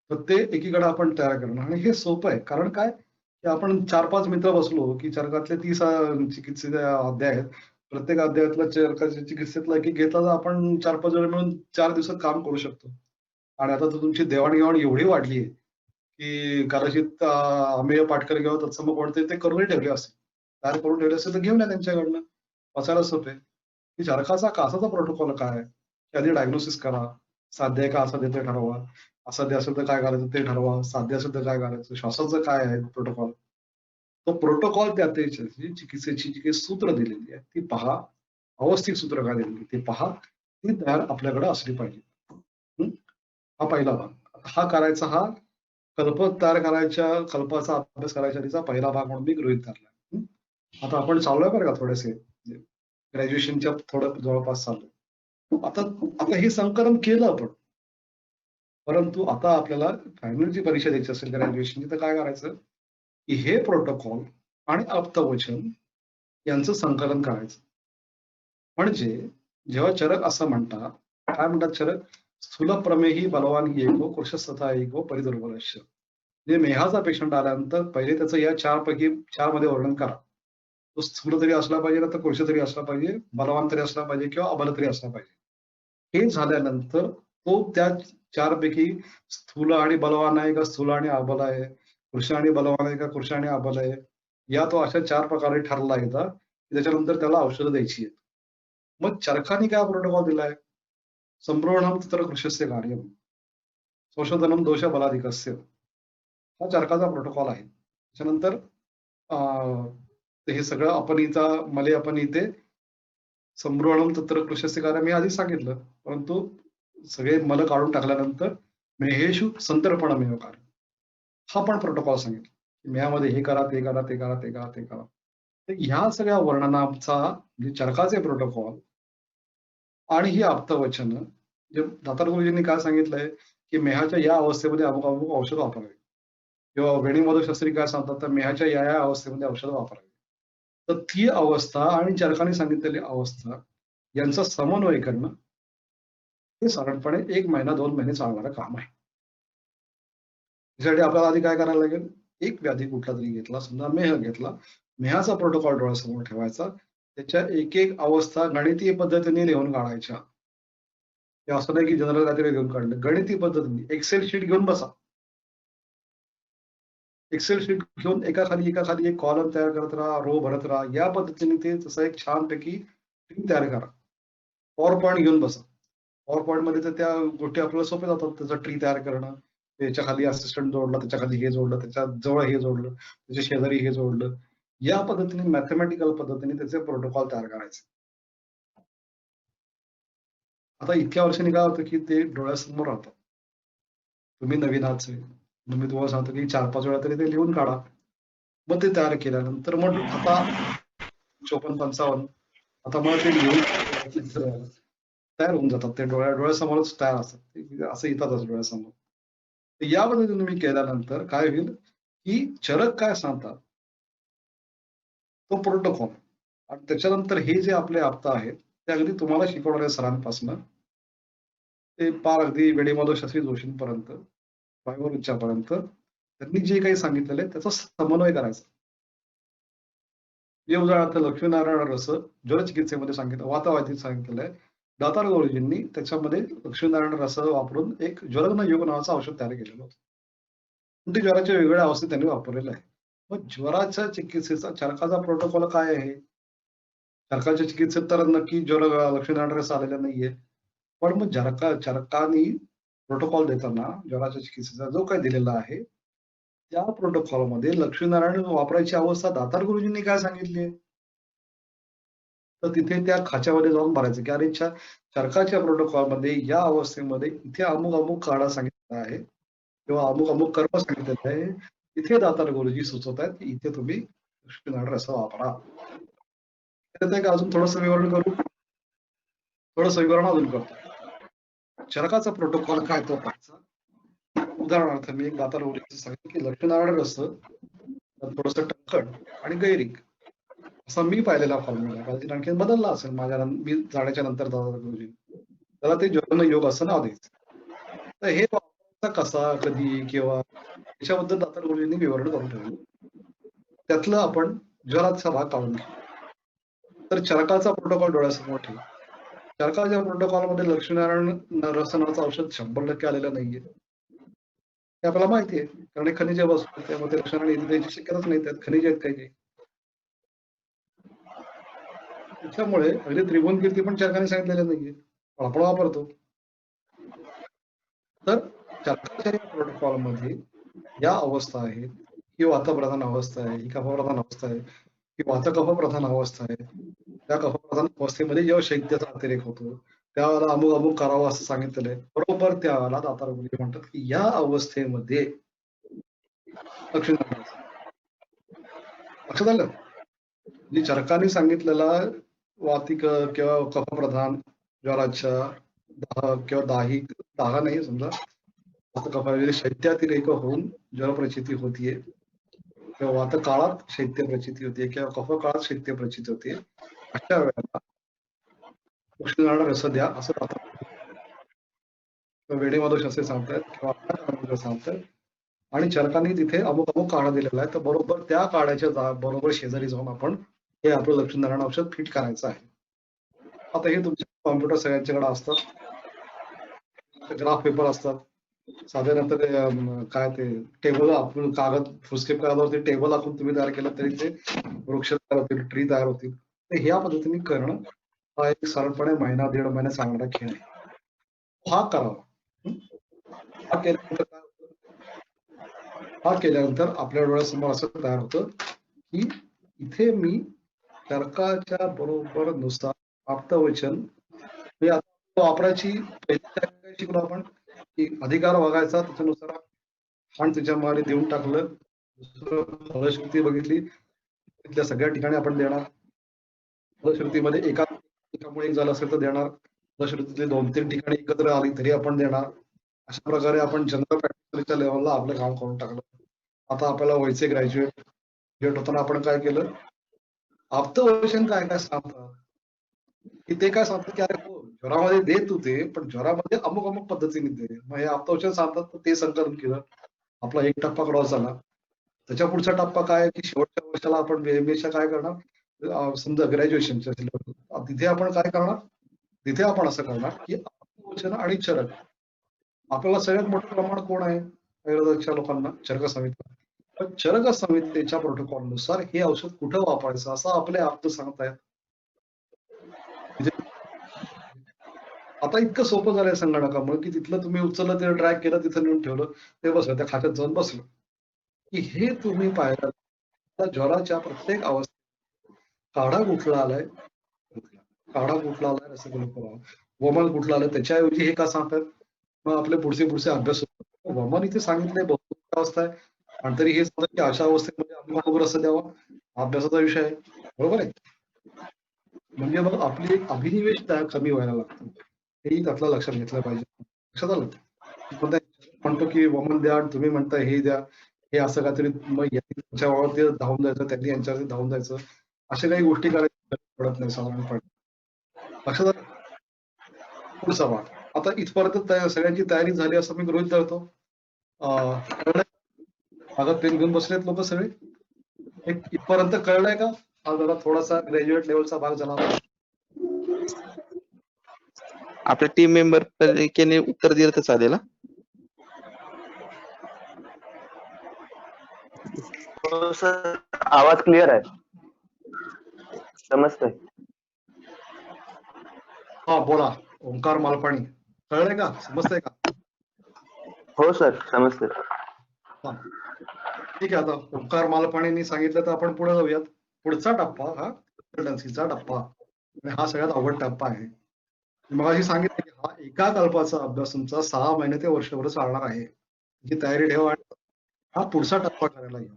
तर ते एकीकडे आपण तयार करणं, आणि हे सोपं आहे. कारण काय की आपण 4-5 मित्र बसलो की चरकातले 30 चिकित्सेचे अध्याय आहेत, प्रत्येक अध्यायातला चरकाच्या चिकित्सेतला एक घेतला तर आपण 4-5 जण मिळून 4 दिवसात काम करू शकतो. आणि आता तर तुमची देवाणघेवाण एवढी वाढली आहे की कदाचित अमेय पाटकर किंवा तत्सम कोणते ते करूनही ठेवले असतील, तयार करून ठेवले असेल तर घेऊन या त्यांच्याकडनं, वाचायला सोपे की चरकाचा कासाचा प्रोटोकॉल काय, आधी डायग्नोसिस करा, साध्य आहे का असाध्य ते ठरवा, असाध्य असेल तर काय करायचं ते ठरवा, साध्य असेल तर काय करायचं, श्वासाचं काय आहे प्रोटोकॉल, तो प्रोटोकॉल त्या चिकित्सेची जी काही सूत्र दिलेली आहे ती पहा, अवस्थित सूत्र काय दिलेली ते पहा, ती तयार आपल्याकडे असली पाहिजे. हा पहिला भाग. हा करायचा, हा कल्प तयार करायच्या, कल्पाचा अभ्यास करायच्या आधीचा पहिला भाग म्हणून मी गृहीत धरला. आता आपण चाललोय बरं का, थोडेसे ग्रॅज्युएशनच्या थोडं जवळपास चाललोय. आता हे संकलन केलं आपण, परंतु आता आपल्याला फायनलची परीक्षा द्यायची असेल ग्रॅज्युएशनची, तर काय करायचं की हे प्रोटोकॉल आणि आप्तवचन यांचं संकलन करायचं. म्हणजे जेव्हा चरक असं म्हणतात, काय म्हणतात चरक, स्थूल प्रमेही बलवान ही एको कृशस्तथा एको परिदुर्बलस्य. म्हणजे मेहाचा पेशंट आल्यानंतर पहिले त्याचं या चारपैकी मध्ये वर्णन करा. तो स्थूल तरी असला पाहिजे, ना तर कृश तरी असला पाहिजे, बलवान तरी असला पाहिजे किंवा अबल तरी असला पाहिजे. हे झाल्यानंतर तो त्या चारपैकी स्थूल आणि बलवान आहे का स्थूल आणि अबल आहे, कृश आणि बलवान आहे का कृश आणि अबल आहे, या तो अशा 4 प्रकारे ठरला एकदा, त्याच्यानंतर त्याला औषधं द्यायची आहेत. मग चरकाने काय प्रोटोकॉल दिलाय, संभ्रमणम तत्र कृशस्य कार्यम संशोधनम दोष बलाधिकस्य, हा चरकाचा प्रोटोकॉल आहे. त्याच्यानंतर हे सगळं अपनीता मले अपनीते संभ्रमणम तत्र कृशस्य कार्यम हे आधी सांगितलं, परंतु सगळे मल काढून टाकल्यानंतर मेहेशु संतर्पणमेव कार्य, हा पण प्रोटोकॉल सांगितलं. मेहामध्ये हे करा, ते करा, ते करा, ते करा, ते करा. तर ह्या सगळ्या वर्णनाचा म्हणजे चरकाचे प्रोटोकॉल आणि ही आप्तवचन, जे दातार गुरुजींनी काय सांगितलंय की मेहाच्या या अवस्थेमध्ये अमुक अमुक औषध वापरावे, किंवा वेणीमधोशास्त्री काय सांगतात तर मेहाच्या या अवस्थेमध्ये औषध वापरावे. तर ती अवस्था आणि चरकाने सांगितलेली अवस्था यांचा समन्वय करणं हे साधारणपणे 1 महिना 2 महिने चालणारं काम आहे. त्यासाठी आपल्याला आधी काय करायला लागेल, एक व्याधी कुठला तरी घेतला, समजा मेह घेतला, मेहाचा प्रोटोकॉल डोळ्यासमोर ठेवायचा, त्याच्या एक एक अवस्था गणितीय पद्धतीने लिहून काढायच्या. हे असं नाही की जनरल काहीतरी लिहून काढलं, गणितीय पद्धतीने एक्सेल शीट घेऊन बसा. एक्सेल शीट घेऊन एका खाली एक कॉलम तयार करत राहा, रो भरत राहा. या पद्धतीने ते तसं एक छानपैकी ट्री तयार करा. पॉवर पॉईंट घेऊन बसा. पॉवर पॉईंट मध्ये तर त्या गोष्टी आपल्याला सोप्या जातात. त्याचा ट्री तयार करणं, त्याच्या खाली असिस्टंट जोडला, त्याच्या खाली हे जोडलं, त्याच्या जवळ हे जोडलं, त्याच्या शेजारी हे जोडलं. या पद्धतीने मॅथमॅटिकल पद्धतीने त्याचे प्रोटोकॉल तयार करायचे. आता इतक्या वर्षांनी काय होतं की ते डोळ्यासमोर राहतं. तुम्ही नवीन आहात सगळे, मी तुम्हाला सांगतो की 4-5 वेळा तरी ते लिहून काढा. मग ते तयार केल्यानंतर मग आता 54-55 आता मला ते लिहून तयार होऊन जातात. ते डोळ्यासमोरच तयार असतात. ते असं येतातच डोळ्यासमोर. तर या पद्धतीने तुम्ही केल्यानंतर काय होईल की चरक काय सांगतात तो प्रोटोकॉल आणि त्याच्यानंतर हे जे आपले आप्ता आहेत ते अगदी तुम्हाला शिकवणाऱ्या सरांपासून ते पार अगदी वेणीमाधव जोशींपर्यंत, वायवर उच्चापर्यंत त्यांनी जे काही सांगितलेलं आहे त्याचा समन्वय करायचा. जे उदाहरणार्थ लक्ष्मीनारायण रस ज्वर चिकित्सेमध्ये सांगितलं, वातावादीत सांगितलेलं आहे. दातार गुरुजींनी त्याच्यामध्ये लक्ष्मीनारायण रस वापरून एक ज्वरग्न योग नावाचं औषध तयार केलेलं होतं. ते ज्वराच्या वेगवेगळ्या अवस्थेत त्यांनी वापरलेलं आहे. मग ज्वराच्या चिकित्सेचा चरकाचा प्रोटोकॉल काय आहे? चरकाच्या चिकित्सेत तर नक्की ज्वर लक्ष्मीनारायण रस आलेला नाहीये. पण मग चरकाने प्रोटोकॉल देताना ज्वराच्या चिकित्सेचा जो काही दिलेला आहे त्या प्रोटोकॉलमध्ये लक्ष्मीनारायण वापरायची अवस्था दातार गुरुजींनी काय सांगितली आहे, तर तिथे त्या खाच्यामध्ये जाऊन भरायचं की अरे चरकाच्या प्रोटोकॉलमध्ये या अवस्थेमध्ये इथे अमुक अमुक काढा सांगितलेला आहे किंवा अमुक अमुक कर्म सांगितलेलं आहे, तिथे दातार गुरुजी सुचवत आहेत की इथे तुम्ही लक्ष्मीनारायण रस वापरा. अजून थोडंसं विवरण करू, थोडंसं विवरण अजून करतो. चरकाचा प्रोटोकॉल काय तो पाहायचा. उदाहरणार्थ मी एक दातार गुरुजींचं सांगितलं की लक्ष्मीनारायण रस थोडंसं टक्कड आणि गैरिक असा मी पाहिलेला फॉर्म्युला, कदाचित आणखी बदलला असेल माझ्या मी जाण्याच्या नंतर दातार गुरुजी, त्याला ते ज्वरग्न योग असं नाव द्यायचं. तर हे वापरायचा कसा, कधी किंवा याच्याबद्दल दातार गुरुजींनी विवरण करून ठेवलं. त्यातलं आपण ज्वराचा भाग काढून घेऊ. तर चरकाचा प्रोटोकॉल डोळ्यासमोर ठेवू. चरकाच्या प्रोटोकॉलमध्ये लक्ष्मीनारायण रस नावाचं औषध 100% आलेलं नाहीये, हे आपल्याला माहिती आहे, कारण हे खनिज वस्तू त्यामध्ये लक्ष्मीनारायण द्यायची शक्यताच नाही, त्यात खनिज आहेत काही. त्याच्यामुळे अगदी त्रिभुवन कीर्ती पण चरकाने सांगितलेलं नाहीये, पण आपण वापरतो. तर चरकाच्या प्रोटोकॉल मध्ये या अवस्था आहेत, ही वातप्रधान अवस्था आहे, ही कफप्रधान अवस्था आहे, ही वातकफप्रधान अवस्था आहे. त्या कफप्रधान अवस्थेमध्ये जेव्हा शैत्याचा अतिरेक होतो त्यावेळेला अमुक अमुक करावं असं सांगितलेलं आहे. बरोबर त्यावेळेला दातार गुरुजी म्हणतात की या अवस्थेमध्ये लक्ष्मीनारायण लक्षात आलं, जी चरकाने सांगितलेला वातिक किंवा कफप्रधान ज्वराच्या दाह किंवा दाही, दाह नाही समजा, वातकफामध्ये शैत्यातिरेक होऊन जलप्रचिती होतीये किंवा वातकाळात शैत्य प्रचिती होते किंवा कफ काळात शैत्य प्रचिती होते, अशा वेळेला उष्णनाळ रस द्या असं वेणीमाधव असे सांगतायत किंवा सांगतायत. आणि चरकांनी तिथे अमुक अमुक काढा दिलेला आहे, तर बरोबर त्या काढ्याच्या बरोबर शेजारी जाऊन आपण हे आपलं लक्ष्मीनारायण औषध फिट करायचं आहे. आता हे तुमचे कॉम्प्युटर सगळ्यांच्याकडे असतात, ग्राफ पेपर असतात, साधारणतः काय ते टेबल आपण कागद फुलस्केप कागदावरती टेबल आखून तुम्ही तयार केलं तरी ते वृक्ष तयार होतील, ट्री तयार होतील. तर ह्या पद्धतीने करणं हा एक साधारणपणे महिना 1.5 महिना चालणारा खेळ आहे. हा करावा. हा केल्यानंतर काय होतं? हा केल्यानंतर आपल्या डोळ्यासमोर असं तयार होतं की इथे मी तर्काच्या बरोबर नुसार आप्तवचन हे वापरायची पहिली काय शिकलो आपण की अधिकार बघायचा त्याच्यानुसार आणि त्याच्या मागे देऊन टाकलं. फलश्रुती बघितली, तिथल्या सगळ्या ठिकाणी आपण देणार. फलश्रुतीमध्ये एकामुळे एक झालं असेल तर देणार. फलश्रुतीतले 2-3 ठिकाणी एकत्र आली तरी आपण देणार. अशा प्रकारे आपण जनरल प्रॅक्टिसच्या लेवलला आपलं काम करून टाकलं. आता आपल्याला व्हायचे ग्रॅज्युएट होताना आपण काय केलं, आप्तवचन काय काय सांगतात की ते काय सांगतात की अरे हो ज्वरामध्ये दे तू ते, पण ज्वरामध्ये अमुक अमुक पद्धतीने दे. मग हे आप्तवचन सांगतात, तर ते संकलन केलं. आपला एक टप्पा क्रॉस झाला. त्याच्या पुढचा टप्पा काय की शेवटच्या वर्षाला आपण BMA काय करणार, समजा ग्रॅज्युएशनच्या तिथे आपण काय करणार, तिथे आपण असं करणार की आप्तवचन आणि चरक. आपल्याला सगळ्यात मोठं प्रमाण कोण आहे आयुर्वेदाच्या लोकांना? चरक संहिता. तर चरक संहितेच्या प्रोटोकॉलनुसार हे औषध कुठं वापरायचं असं आपले आप्त सांगतायत. आता इतकं सोपं झालंय संगणकामुळे की तिथलं तुम्ही उचललं, ते ट्रॅक केलं, तिथं नेऊन ठेवलं, ते बसलं त्या खात्यात जाऊन बसलं की हे तुम्ही पाहिलं. ज्वराच्या प्रत्येक अवस्थेत काढा कुठला आलाय, काढा कुठला आलाय, रसगुल्ला वमन कुठला आलाय, त्याच्याऐवजी हे का सांगतात. मग आपले पुढचे अभ्यास होतात. वमन इथे सांगितलंय बहुतेक अवस्था आहे आणि तरी हे सांगतात की अशा अवस्थेमध्ये अमुक रस द्यावा, अभ्यासाचा विषय आहे. बरोबर आहे. म्हणजे मग आपली एक अभिनिवेश कमी व्हायला लागतो. हेही त्यातलं लक्षात घेतलं पाहिजे. लक्षात आलं. म्हणतो की वमन द्या, तुम्ही म्हणताय हे द्या, हे असं काहीतरी मग यांच्या वावरती धावून जायचं, त्यांनी यांच्यावरती धावून जायचं, अशा काही गोष्टी करायला पडत नाही साधारणपणे. लक्षात आलं. पुढचा भाग. आता इथपर्यंत सगळ्यांची तयारी झाली असं मी गृहीत धरतो. कागद पेन घेऊन बसलेत लोक सगळे. इथपर्यंत कळलंय का? हा जरा थोडासा ग्रॅज्युएट लेवलचा भाग झाला. आपल्या टीम मेंबर तरीकेने उत्तर दिलं तर चालेल. हो सर, आवाज क्लिअर आहे, समजतंय. हा बोला ओंकार मालपाणी, कळलंय का? समजतंय का? हो सर, समजतंय. ठीक आहे. आता ओंकार मालपाणींनी सांगितलं तर आपण पुढे जाऊयात. पुढचा टप्पा हा कन्सल्टन्सीचा टप्पा आणि हा सगळ्यात अवघड टप्पा आहे. मग अशी सांगितलं की हा एका कल्पाचा अभ्यास तुमचा 6 महिने ते वर्षभर चालणार आहे. ही तयारी ठेवा आणि हा पुढचा टप्पा करायला घ्या.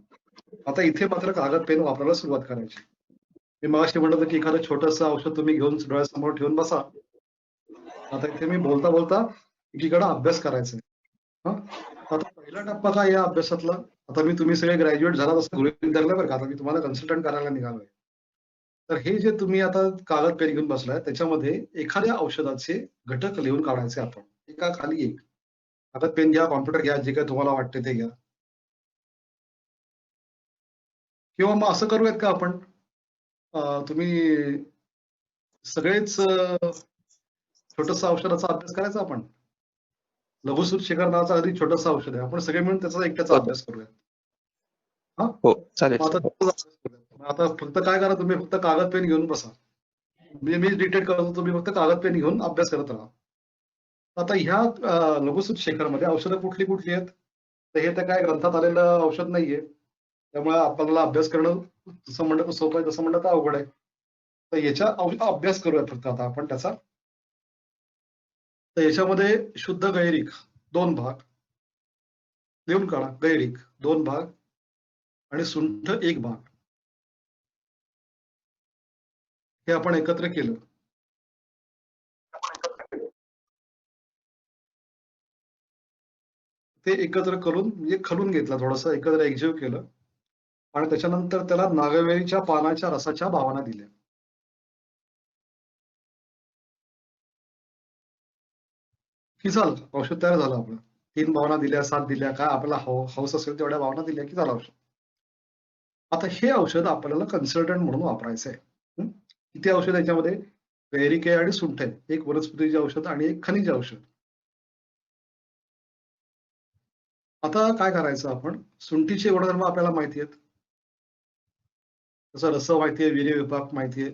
आता इथे मात्र कागद पेन वापरायला सुरुवात करायची. मी मगाशी म्हणत होतं की एखादं छोटंसं औषध तुम्ही घेऊन डोळ्यासमोर ठेवून बसा. आता इथे मी बोलता बोलता एकीकडे अभ्यास करायचा आहे. आता पहिला टप्पा काय या अभ्यासातला, आता तुम्ही सगळे ग्रॅज्युएट झालात असं गृहीत धरलं बरं का. आता मी तुम्हाला कन्सल्टंट करायला निघालोय. तर हे जे तुम्ही आता कागद पेन घेऊन बसलाय त्याच्यामध्ये एखाद्या औषधाचे घटक लिहून काढायचे आपण, एका खाली एक. कागद पेन घ्या, कॉम्प्युटर घ्या, जे काही तुम्हाला वाटते ते घ्या. किंवा मग असं करूयात का आपण, तुम्ही सगळेच छोटस औषधाचा अभ्यास करायचा आपण. लघुसूत शिखर नावाचा अगदी छोटस औषध आहे, आपण सगळे मिळून त्याचा एकट्याचा अभ्यास करूया. हो चालेल. आता फक्त काय करा, तुम्ही फक्त कागद पेन घेऊन बसा. मी डिक्टेट करतो, तुम्ही फक्त कागद पेन घेऊन अभ्यास करत राहा. आता ह्या लघुसूत शेखरमध्ये औषधं कुठली कुठली आहेत, तर हे तर काय ग्रंथात आलेलं औषध नाहीये, त्यामुळे आपल्याला अभ्यास करणं जसं म्हणलं तर सोपं आहे, जसं म्हणलं तर अवघड आहे. तर याच्या अभ्यास करूया फक्त आता आपण त्याचा. तर याच्यामध्ये शुद्ध गैरिक 2 भाग लिहून काढा. गैरिक 2 भाग आणि सुंठ 1 भाग हे आपण एकत्र केलं. ते एकत्र करून म्हणजे खलून घेतलं, थोडंसं एकत्र एकजीव केलं आणि त्याच्यानंतर त्याला नागवेलीच्या पानाच्या रसाच्या भावना दिल्या. की झालं औषध तयार झालं आपलं. 3 भावना दिल्या, 7 दिल्या, काय आपल्याला हौस असेल तेवढ्या भावना दिल्या की झालं औषध. आता हे औषध आपल्याला कन्सल्टंट म्हणून वापरायचं आहे. किती औषध याच्यामध्ये? गैरिक आहे आणि सुंठ आहे. एक वनस्पतीचे औषध आणि एक खनिज औषध. आता काय करायचं आपण? सुंठीचे गुणधर्म आपल्याला माहिती आहेत. तसं रस माहिती आहे, वीर्य विपाक माहिती आहे.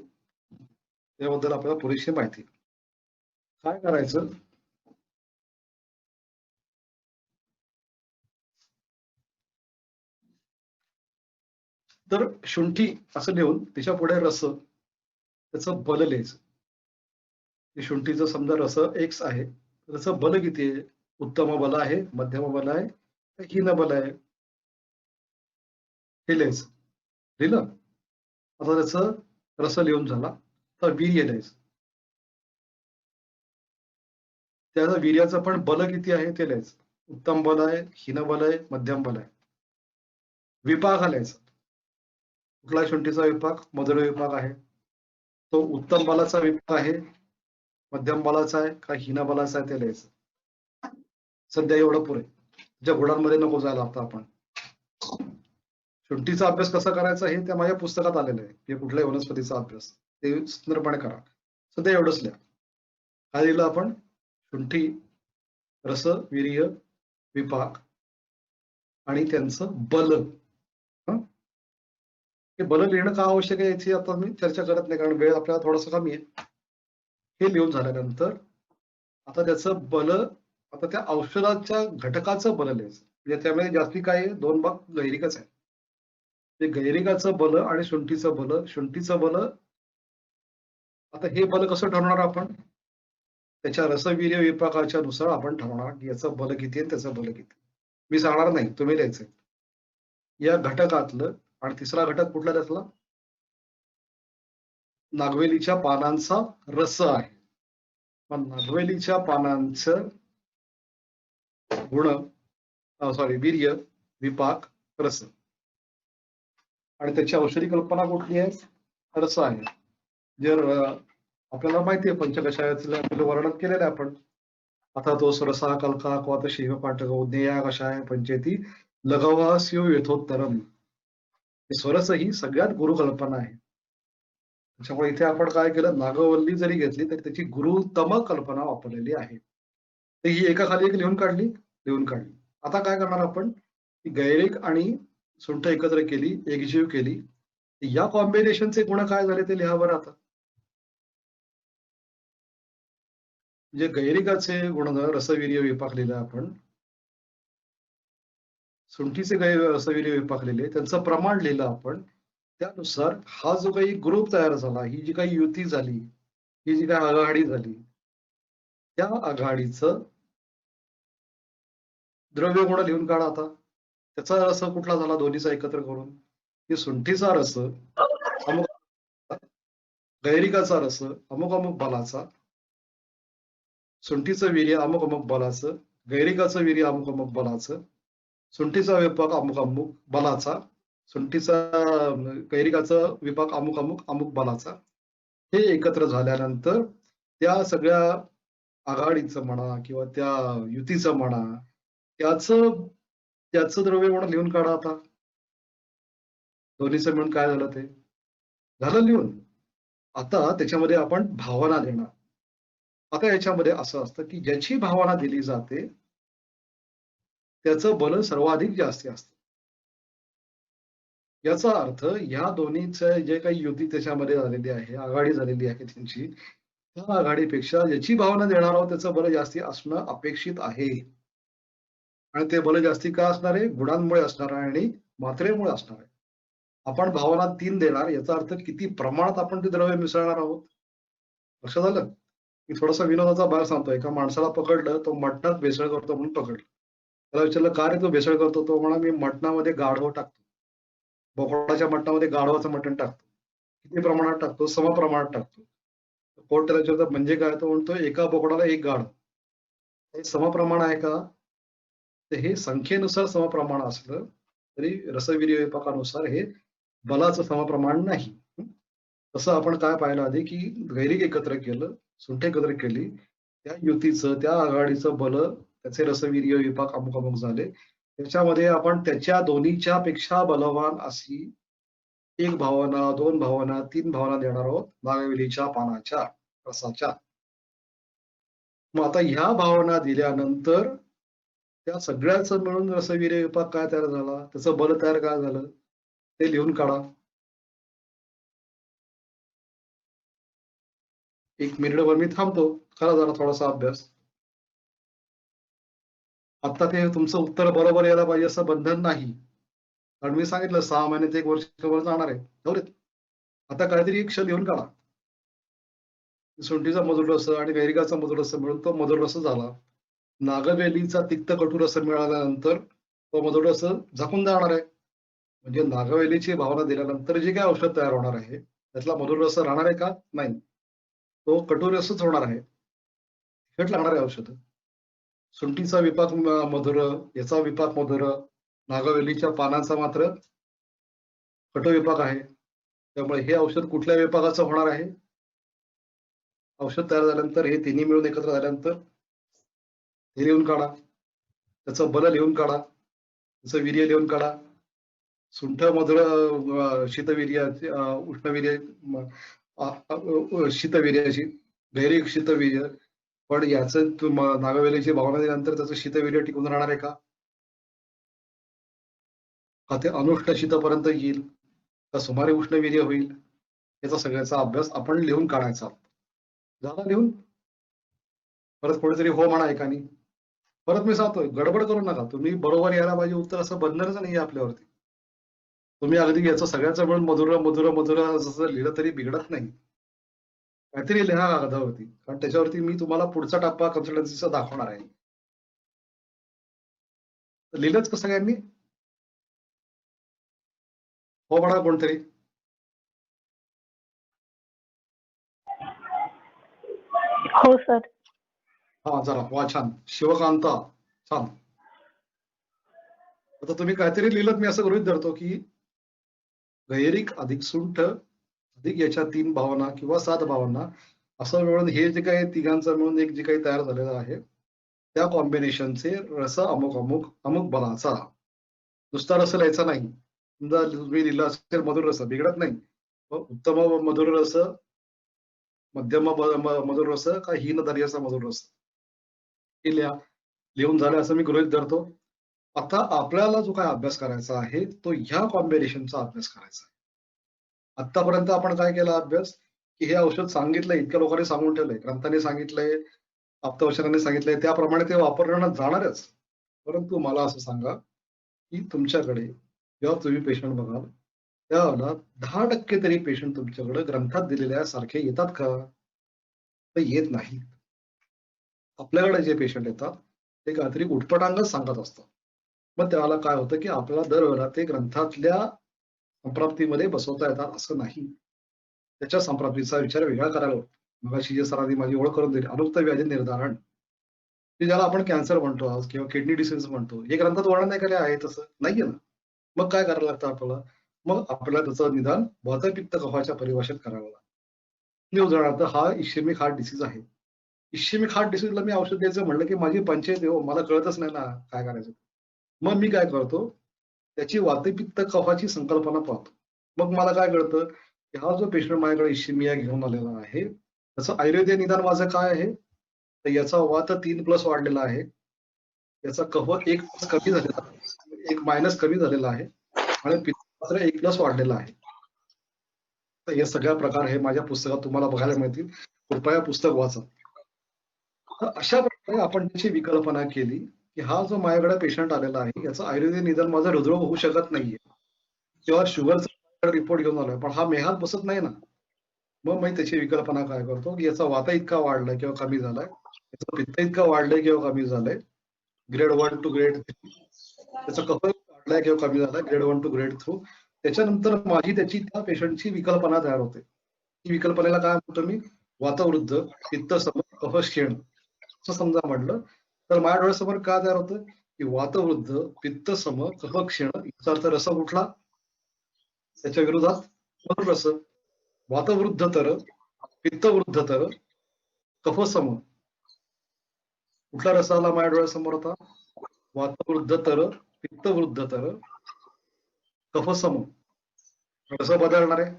त्याबद्दल आपल्याला पुरेशी माहिती आहे. काय करायचं? तर शुंठी असं लिहून त्याच्या पुढे रस, त्याचं बल लिहायचं. शुंठीचं समजा रस X आहे, त्याचं बल किती आहे? उत्तम बल आहे, मध्यम बल आहे, हीन बल आहे, हे लिहायचं. लिहिलं? आता त्याचं रस लिहून झाला, तर वीर्य लिहायचं. त्याचं वीर्याचं पण बल किती आहे ते लिहायचं. उत्तम बल आहे, हीन बल आहे, मध्यम बल आहे. विपाक लिहायचा. कुठला शुंठीचा विपाक? मधुर विपाक आहे. तो उत्तम बलाचा विपाक आहे, मध्यम बलाचा आहे का हीन बलाचा आहे ते लिहायचं. सध्या एवढं पुरे. ज्या गुणांमध्ये नको जायला आता आपण. शुंठीचा अभ्यास कसा करायचा हे त्या माझ्या पुस्तकात आलेलं आहे. हे कुठल्याही वनस्पतीचा अभ्यास ते सुंदरपणे करा. सध्या एवढंच लिहा. काय लिहिलं आपण? शुंठी, रस, वीर्य, विपाक आणि त्यांचं बल. हे बल लिहिणं का आवश्यक आहे याची आता मी चर्चा करत नाही, कारण वेळ आपल्याला थोडासा कमी आहे. हे लिहून झाल्यानंतर आता त्याचं बल, आता त्या औषधाच्या घटकाचं बल लिहायचं. म्हणजे त्यामध्ये जास्ती काय आहे? 2 भाग गैरिकच आहे. ते गैरिकाचं बल आणि शुंठीचं बल. शुंठीचं बल, आता हे बल कसं ठरवणार आपण? त्याच्या रसवीर्य विपाकाच्या नुसार आपण ठरवणार की याचं बल किती आहे, त्याचं बल किती. मी सांगणार नाही, तुम्ही लिहायचंय. या घटकातलं, आणि तिसरा घटक कुठला त्यातला? नागवेलीच्या पानांचा रस आहे. पण नागवेलीच्या पानांचं वीर्य, विपाक, रस, आणि त्याची औषधी कल्पना कुठली आहे? रस आहे. जर आपल्याला माहिती आहे पंचकषायाचं वर्णन केलेलं आहे आपण. आता तो सरसा कल्का क्वात शिव पाटक उद्या कषाय पंचेती लगवास्यो यथोत्तरम. स्वरस ही सगळ्यात गुरु कल्पना आहे. त्याच्यामुळे इथे आपण काय केलं? नागवल्ली जरी घेतली तरी त्याची गुरुतम कल्पना वापरलेली आहे. तर ही एका खाली एक लिहून काढली. आता काय करणार आपण? गैरिक आणि सुंठ एकत्र केली, एकजीव केली. या कॉम्बिनेशनचे गुण काय झाले ते लिहा बरं आता. जे गैरिकाचे गुणधर्म रसवीर्य विपाक लिहिलं आपण, सुंठीचे रसवीर्य विपाक लिहिले, त्यांचं प्रमाण लिहिलं आपण. त्यानुसार हा जो काही ग्रुप तयार झाला, ही जी काही युती झाली, ही जी काही आघाडी झाली, त्या आघाडीचं द्रव्य गुण लिहून काढा आता. त्याचा रस कुठला झाला दोन्हीचा एकत्र करून? की सुंठीचा रस अमुक, गैरिकाचा रस अमुक अमुक बलाचा, सुंठीचं वीर्य अमुक अमुक बलाचं, गैरिकाचं वीर्य अमुक अमुक बलाचं, सुंठीचा विपाक अमुक अमुक बलाचा, गैरिकाचा विपाक अमुक अमुक अमुक बलाचा. हे एकत्र झाल्यानंतर त्या सगळ्या आघाडीचं म्हणा किंवा त्या युतीचं म्हणा, त्याचं द्रव्य गुण लिहून काढा आता. दोन्हीचं मिळून काय झालं ते झालं लिहून. आता त्याच्यामध्ये आपण भावना देणार. आता याच्यामध्ये असं असतं की ज्याची भावना दिली जाते त्याचं बल सर्वाधिक जास्त असतं. याचा अर्थ या दोन्हीचं जे काही युती त्याच्यामध्ये झालेली आहे, आघाडी झालेली आहे त्यांची, त्या आघाडीपेक्षा ज्याची भावना देणार आहोत त्याचं बल जास्ती असणं अपेक्षित आहे. आणि ते बल जास्ती का असणार आहे? गुणांमुळे असणार आहे आणि मात्रेमुळे असणार आहे. आपण भावना 3 देणार, याचा अर्थ किती प्रमाणात आपण ते द्रव्य मिसळणार आहोत. लक्षात आलं? मी थोडासा विनोदाचा भाग सांगतो. एका माणसाला पकडलं, तो मटणात भेसळ करतो म्हणून पकडलं. त्याला विचारलं का रे तो भेसळ करतो? तो म्हणा मी मटणामध्ये गाढव टाकतो, बोकडाच्या मटणामध्ये गाढवाचं मटण टाकतो. किती प्रमाणात टाकतो? समप्रमाणात टाकतो. कोर्ट त्याला विचारतं म्हणजे काय? तो म्हणतो एका बोकडाला 1 गाढव. हे समप्रमाण आहे का? तर हे संख्येनुसार समप्रमाण असलं तरी रसवीर्य विपाकानुसार हे बलाचं समप्रमाण नाही. तसं आपण काय पाहिलं आधी की गैरिक एकत्र केलं, सुंठ एकत्र केली, त्या युतीचं त्या आघाडीचं बल त्याचे रसवीर्य विपाक अमुक अमुक झाले. त्याच्यामध्ये आपण त्याच्या दोन्हीच्या पेक्षा बलवान अशी 1 भावना, 2 भावना, 3 भावना देणार आहोत नागवेलीच्या पानाच्या रसाच्या. मग आता ह्या भावना दिल्यानंतर त्या सगळ्याचं मिळून रसवीर्य विपाक काय तयार झाला, त्याचं बल तयार काय झालं ते लिहून काढा. 1 मिनिटभर मी थांबतो, करा जरा थोडासा अभ्यास. आता ते तुमचं उत्तर बरोबर यायला पाहिजे असं बंधन नाही, कारण मी सांगितलं 6 महिन्यात 1 वर्षभर जाणार आहे. बरोबर. आता काहीतरी एक क्ष लिहून काढा. सुंठीचा मधुर रस आणि गैरिकाचा मधुर रस मिळून तो मधुर रस झाला. नागवेलीचा तिक्त कटू रस मिळाल्यानंतर तो मधुर रस झाकून जाणार आहे. म्हणजे नागवेलीची भावना दिल्यानंतर जे काय औषध तयार होणार आहे त्यातला मधुर रस राहणार आहे का? नाही, तो कटू रसच होणार आहे. तिखट लागणार आहे औषध. सुंठीचा विपाक मधुर, याचा विपाक मधुर, नागवेलीच्या पानांचा मात्र कटू विपाक आहे. त्यामुळे हे औषध कुठल्या विपाकाचं होणार आहे? औषध तयार झाल्यानंतर हे तिन्ही मिळून एकत्र झाल्यानंतर हे लिहून काढा, त्याचं बल लिहून काढा, त्याचं वीर्य लिहून काढा. सुंठ मधुर शीतवीर्य, उष्णवीर्य, शीतवीर्याची गैरिक शीतवीर्य. पण याचं नागवेलीची भावना दिल्यानंतर त्याचं शीतवीर्य टिकून राहणार आहे का? ते अनुष्ण शीतपर्यंत येईल का सुमारे उष्णवीर्य होईल? याचा सगळ्याचा अभ्यास आपण लिहून काढायचा. झाला लिहून? परत कोणीतरी हो म्हणा एकानी. परत मी सांगतोय, गडबड करू नका. तुम्ही बरोबर यायला पाहिजे उत्तर असं बंधनच नाही आपल्यावरती. तुम्ही अगदी याचं सगळ्याचं मिळून मधुर मधुर मधुर जसं लिहिलं तरी बिघडत नाही. काहीतरी लिहा कागदावरती, कारण त्याच्यावरती मी तुम्हाला पुढचा टप्पा कन्सल्टन्सीचा दाखवणार आहे. लिहिलंच का सगळ्यांनी? हो म्हणा कोणतरी. हो सर. हा जरा वा, छान. शिवकांता, छान. आता तुम्ही काहीतरी लिहिलं, मी असं गृहीत धरतो की गैरिक अधिक सुंठ अधिक याच्या 3 भावना किंवा 7 भावना असं मिळून हे जे काही तिघांचं मिळून एक जे काही तयार झालेलं आहे त्या कॉम्बिनेशनचे रस अमुक अमुक अमुक बलाचा. नुसता रस लिहायचा नाही. समजा तुम्ही लिहिलं असेल मधुर रस, बिघडत नाही. उत्तम मधुर रस, मध्यम मधुर रस का हीन दर्याचा मधुर रस, हे लिहून झालं असं मी गृहीत धरतो. आता आपल्याला जो काय अभ्यास करायचा आहे तो ह्या कॉम्बिनेशनचा अभ्यास करायचा आहे. आतापर्यंत आपण काय केला अभ्यास की हे औषध सांगितलंय, इतक्या लोकांनी सांगून ठेवलंय, ग्रंथाने सांगितलंय, आप्तवचनाने सांगितलंय, त्याप्रमाणे ते वापरण्यात जाणारच. परंतु मला असं सांगा की तुमच्याकडे जेव्हा तुम्ही पेशंट बघाल त्यावेळेला 10% तरी पेशंट तुमच्याकडे ग्रंथात दिलेल्या सारखे येतात का? तर येत नाही. आपल्याकडे जे पेशंट येतात ते काहीतरी उठपटांगच सांगत असतात. मग त्याला काय होतं की आपल्याला दरवेळेला ते ग्रंथातल्या संप्राप्तीमध्ये बसवता येतात असं नाही. त्याच्या संप्राप्तीचा विचार वेगळा करायला होतो. मगाशी जे सरांनी माझी ओळख करून दिली, अनुक्त व्याधी निर्धारण, की ज्याला आपण कॅन्सर म्हणतो आज किंवा किडनी डिसीज म्हणतो, हे ग्रंथात वर्णन नाही केले आहे तसं नाहीये ना. मग काय करायला लागतं आपल्याला? मग आपल्याला त्याचं निदान वातपित्त कफाच्या परिभाषेत करावं लागतं. उदाहरणार्थ हा इश्केमिक हार्ट डिसीज आहे. इश्केमिक हार्ट डिसीजला मी औषध द्यायचं म्हणलं की माझी पंचायत आहे, मला कळतच नाही ना काय करायचं. मग मी काय करतो, त्याची वातपित्त कफाची संकल्पना पाहतो. मग मला काय कळतं की हा जो पेशंट माझ्याकडे इश्केमिया घेऊन आलेला आहे त्याचं आयुर्वेदीय निदान माझं काय आहे, तर याचा वात 3+ वाढलेला आहे, याचा कफ 1+ कमी झालेला आहे, 1- कमी झालेला आहे आणि पित्त मात्र 1+ वाढलेला आहे. तर हे सगळ्या प्रकार हे माझ्या पुस्तकात तुम्हाला बघायला मिळतील. कृपया पुस्तक वाचा. तर अशा प्रकारे आपण त्याची विकल्पना केली की हा जो माझ्याकडे पेशंट आलेला आहे याचं आयुर्वेदिक निदान माझं हृदरोग होऊ शकत नाहीये किंवा शुगरचा रिपोर्ट घेऊन आलोय, पण हा मेहात बसत नाही ना. मग मी त्याची विकल्पना काय करतो की याचा वाता इतका वाढलाय किंवा कमी झालाय, याचं पित्त इतकं वाढलंय किंवा कमी झालंय, ग्रेड 1 to ग्रेड 3, त्याचा कफ वाढलाय किंवा कमी झालाय, ग्रेड 1 to ग्रेड 2. त्याच्यानंतर माझी त्याची त्या पेशंटची विकल्पना तयार होते. ही विकल्पनेला काय म्हणतो मी, वातवृद्ध, पित्त सम, कफ क्षीण असं समजा म्हटलं तर माझ्या डोळ्यासमोर काय तयार होतं की वातवृद्ध पित्त सम कफ क्षीण, याचा अर्थ रस कुठला, त्याच्या विरोधात मधुरस. वातवृद्ध तर पित्तवृद्ध तर कफ सम, कुठला रस आला माझ्या डोळ्यासमोर आता, वातवृद्ध तर पित्तवृद्ध तर कफ सम, रस बदलणार आहे.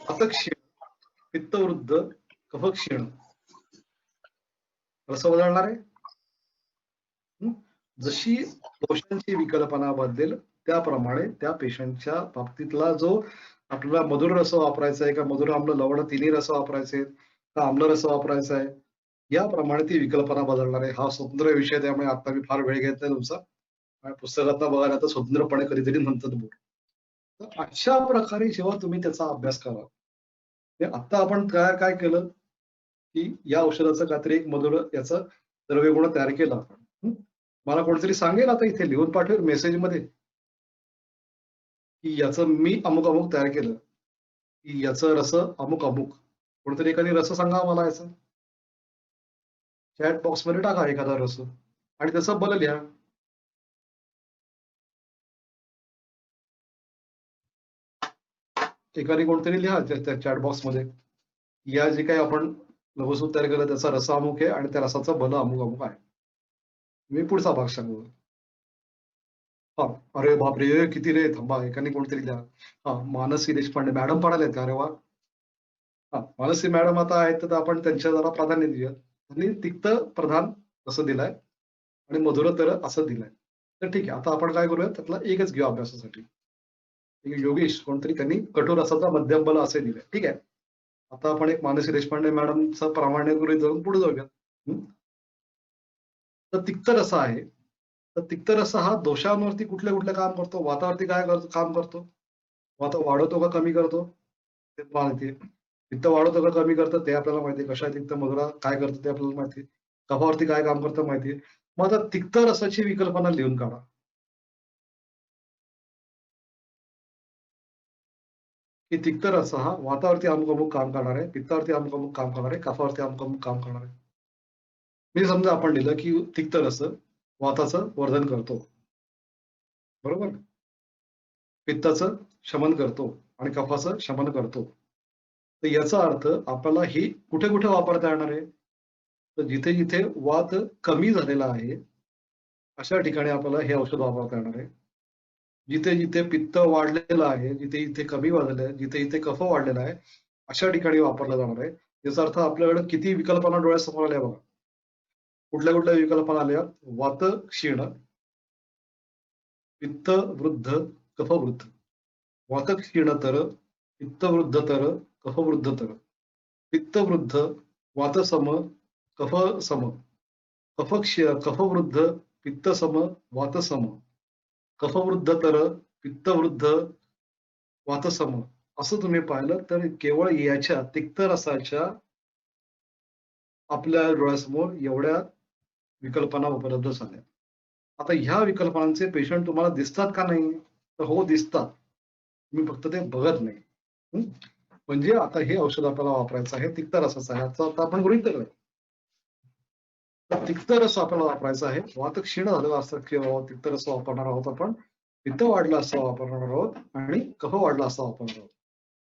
वातक्षीण पित्तवृद्ध कफ क्षीण, रस बदलणार आहे. जशी दोषांची विकल्पना बदलेल त्याप्रमाणे त्या पेशंटच्या बाबतीतला जो आपल्याला मधुर रस वापरायचा आहे का मधुर आम्ल लवण तिन्ही रस वापरायचे का आम्ल रस वापरायचा आहे, याप्रमाणे ती विकल्पना बदलणार आहे. हा स्वतंत्र विषय, त्यामुळे आता मी फार वेळ घेत नाही तुमचा, पुस्तकात बघायला तर स्वतंत्रपणे कधीतरी नंतर बोलू. तर अशा प्रकारे जेव्हा तुम्ही त्याचा अभ्यास करा, ते आता आपण काय केलं की या औषधाचं काहीतरी एक मधुर याचा द्रव्यगुण तयार केला आपण. मला कोणतरी सांगेल आता इथे लिहून पाठवेल मेसेजमध्ये की याचं मी अमुक अमुक तयार केलं, की याचं रस अमुक अमुक, कोणतरी एखादी रस सांगा मला याचं. चॅट बॉक्स मध्ये टाका एखादा रस आणि त्याचं बल लिहा. एखादी कोणतरी लिहा त्या चॅट बॉक्स मध्ये, या जे काही आपण लघुसूत तयार केलं त्याचा रस अमुक आहे आणि त्या रसाचं बल अमुक अमुक आहे. मी पुढचा भाग सांगू. हा, अरे बापरे किती रे, थांबा एकाने कोणतरी लिहा. हा, मानसी देशपांडे मॅडम पडाले का, अरे वा. हा, मानसी मॅडम आता आहेत तर आपण त्यांच्या जरा प्राधान्य देऊया. त्यांनी तिक्त प्रधान असं दिलाय आणि मधुरतर असं दिलंय. तर ठीक आहे, आता आपण काय करूया, त्यातला एकच घेऊ अभ्यासासाठी. योगेश कोणतरी त्यांनी कठोर रसाचा मध्यम बल असे दिले. ठीक आहे, आता आपण एक मानसी देशपांडे मॅडमचा प्रामाण्य गृहीत धरून पुढे जाऊया. तर तिक्त रस आहे, तर तिक्त रस हा दोषांवरती कुठले काम करतो, वातावरती काय काम करतो, वात वाढवतो का कमी करतो ते माहिती. पित्त वाढवतो का कमी करतं ते आपल्याला माहिती, कशा तिक्त मधुरा काय करतं ते आपल्याला माहिती, कफावरती काय काम करतं माहिती. मग आता तिक्त रसाची विकल्पना लिहून काढा. की तिक्त रस हा वातावरती अमुक अमुक काम करणार आहे, पित्तावरती अमुक अमुक काम करणार आहे, कफावरती अमुक अमुक काम करणार आहे. मी समजा आपण लिहिलं की तिक्त रस वाताचं वर्धन करतो, बरोबर, पित्ताचं शमन करतो आणि कफाचं शमन करतो. तर याचा अर्थ आपल्याला ही कुठे कुठे वापरता येणार आहे, तर जिथे जिथे वात कमी झालेला आहे अशा ठिकाणी आपल्याला हे औषध वापरता येणार आहे. जिथे जिथे पित्त वाढलेलं आहे, जिथे जिथे कमी वाढलेलं आहे, जिथे जिथे कफ वाढलेला आहे अशा ठिकाणी वापरलं जाणार आहे. याचा अर्थ आपल्याकडे किती विकल्पना डोळ्यासमोर आल्या बघा. कुठल्या कुठल्या विकल्पना आल्या, वात क्षीण, पित्त वृद्ध, कफ वृद्ध. वात क्षीण तर, पित्त वृद्ध तर, कफ वृद्ध तर, पित्त वृद्ध, वात सम, कफ सम, कफ वृद्ध, पित्त सम, वात सम, कफ वृद्ध तर, पित्त वृद्ध, वात सम. असं तुम्ही पाहिलं तर केवळ याच्या तिक्त रसाच्या आपल्या डोळ्यासमोर एवढ्या विकल्पना उपलब्ध झाल्या. आता ह्या विकल्पनांचे पेशंट तुम्हाला दिसतात का नाही, तर हो दिसतात, तुम्ही फक्त ते बघत नाही. म्हणजे आता हे औषध आपल्याला वापरायचं आहे तिक्त रसाचं आहे, आता आपण गृहीत धरलंय. तर तिक्त रस आपल्याला वापरायचा आहे. वात क्षीण झालेला असतं किंवा तिक्त रस वापरणार आहोत आपण, पित्त वाढला असं वापरणार आहोत आणि कफ वाढला असं वापरणार आहोत.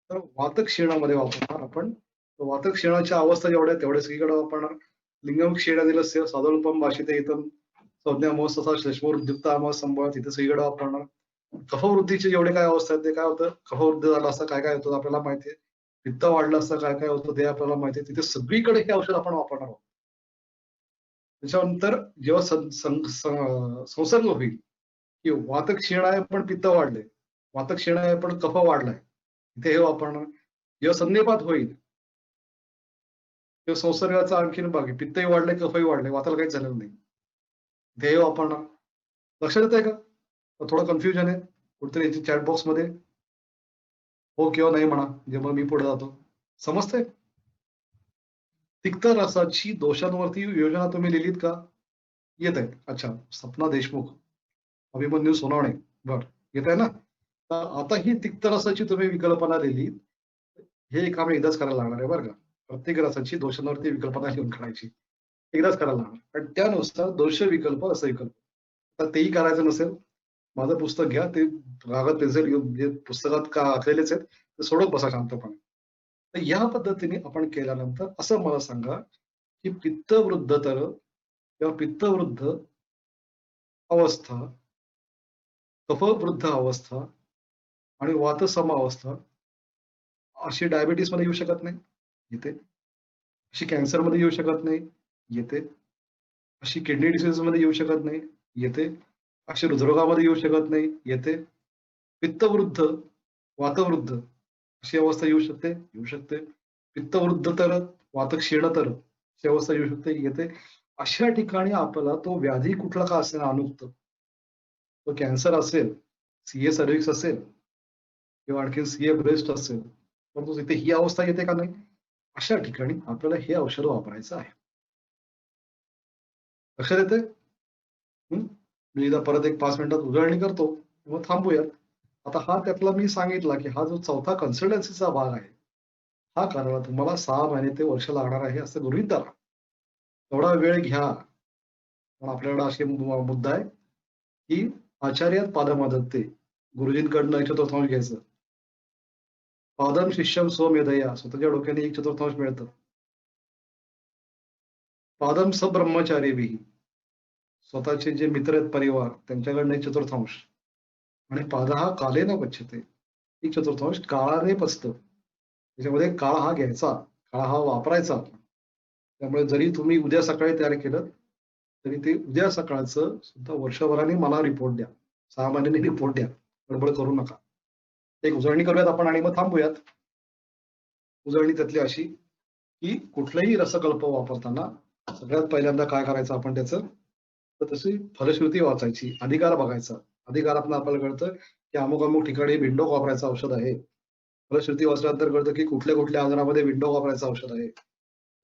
तर वात क्षीणामध्ये वापरणार आपण. वात क्षीणाच्या अवस्था जेवढ्या तेवढ्या सगळीकडे वापरणार. लिंगम क्षीणादिलस्य साधोल्पम भाषिते इथं संज्ञामोस तसा श्लेष्मोद्युक्तामोस संबळ तिथे सगळीकडे वापरणार. कफवृद्धीचे जेवढे काय अवस्था आहेत ते काय होतं, कफवृद्धी झाला असं काय काय होतं आपल्याला माहितीये, पित्त वाढलं असं काय काय होतं ते आपल्याला माहितीये. तिथे सगळीकडे हे औषध आपण वापरणार आहोत. त्याच्यानंतर जेव्हा संसर्ग होईल की वात क्षीण आहे पण पित्त वाढले, वात क्षीण आहे पण कफ वाढलाय, इथे हे वापरणार. जेव्हा संधिपात होईल तेव्हा संसर्गाचा आणखीन भाग, पित्तही वाढले कफही वाढले, वाताला काहीच झालेलं नाही, इथे हे वापरणार. लक्षात येत आहे का, थोडं कन्फ्युजन आहे कुठेतरी चॅट बॉक्स मध्ये, हो किंवा नाही म्हणा जेव्हा मी पुढे जातो. समजतंय. तिक्त रसाची दोषांवरती योजना तुम्ही लिहिलीत का, येत आहे. अच्छा, सपना देशमुख, अभिमन्यू सोनावणे, बर येत आहे ना. तर आता ही तिक्त रसाची तुम्ही विकल्पना लिहिली, हे काम एकदाच करायला लागणार आहे बरं का. प्रत्येक रसाची दोषांवरती विकल्पना लिहून काढायची. एकदाच करायला लागणार. आणि त्यानुसार 200 विकल्प असं विकल्प. तर तेही करायचं नसेल, माझं पुस्तक घ्या, ते कागद पेन्सिल घेऊन जे पुस्तकात का आखलेलेच आहेत ते सोडत बसा शांतपणे. तर या पद्धतीने आपण केल्यानंतर असं मला सांगा की पित्तवृद्ध तर किंवा पित्तवृद्ध अवस्था, कफवृद्ध अवस्था आणि वातसम अवस्था अशी डायबिटीस मध्ये येऊ शकत नाही, येते. अशी कॅन्सर मध्ये येऊ शकत नाही, येते. अशी किडनी डिसीज मध्ये येऊ शकत नाही, येते. अशी हृदरोगामध्ये येऊ शकत नाही, येते. पित्तवृद्ध, वातवृद्ध अशी अवस्था येऊ शकते, येऊ शकते. पित्तवृद्ध तर वातक्षीण तर अशी अवस्था येऊ शकते, येते. अशा ठिकाणी आपल्याला तो व्याधी कुठला का असेल अनुक्त, तो कॅन्सर असेल, सीए सर्व्हिक्स असेल किंवा आणखी सीए ब्रेस्ट असेल, परंतु तिथे ही अवस्था येते का नाही, अशा ठिकाणी आपल्याला हे औषध वापरायचं आहे. लक्षात येते? मी एकदा परत एक 5 मिनिटात उजळणी करतो, मग थांबूयात. आता हा त्यातला मी सांगितला की हा जो चौथा कन्सल्टन्सीचा भाग आहे, हा करायला तुम्हाला 6 महिने ते वर्ष लागणार आहे असं गृहीत धरा. थोडा वेळ घ्या. पण आपल्याकडे असे मुद्दा आहे की आचार्यात पादमादत्ते, गुरुजींकडनं 1/4 घ्यायचं. पादम शिष्यम स्वमेधया, स्वतःच्या डोक्याने 1/4 मिळतं. पादम सब्रह्मचारी, स्वतःचे जे मित्र आहेत परिवार त्यांच्याकडनं 1/4 आणि पादहा कालेन पच्यते, 1/4 काळाने पचतं. त्याच्यामध्ये काळ हा घ्यायचा, काळ हा वापरायचा. त्यामुळे जरी तुम्ही उद्या सकाळी तयार केलं तरी ते उद्या सकाळचं सुद्धा वर्षभराने मला रिपोर्ट द्या, 6 महिन्यांनी रिपोर्ट द्या, गडबड करू नका. एक उजळणी करूयात आपण आणि मग थांबूयात. उजळणी त्यातली अशी की कुठलाही रसकल्प वापरताना सगळ्यात पहिल्यांदा काय करायचं आपण त्याचं, तर तशी फलश्रुती वाचायची, अधिकार बघायचा. अधिकारातून आपल्याला कळतं की अमुक अमुक ठिकाणी विंडो वापरायचं औषध आहे. फलश्रुती वाचल्यानंतर कळतं की कुठल्या कुठल्या आजारामध्ये विंडो वापरायचं औषध आहे.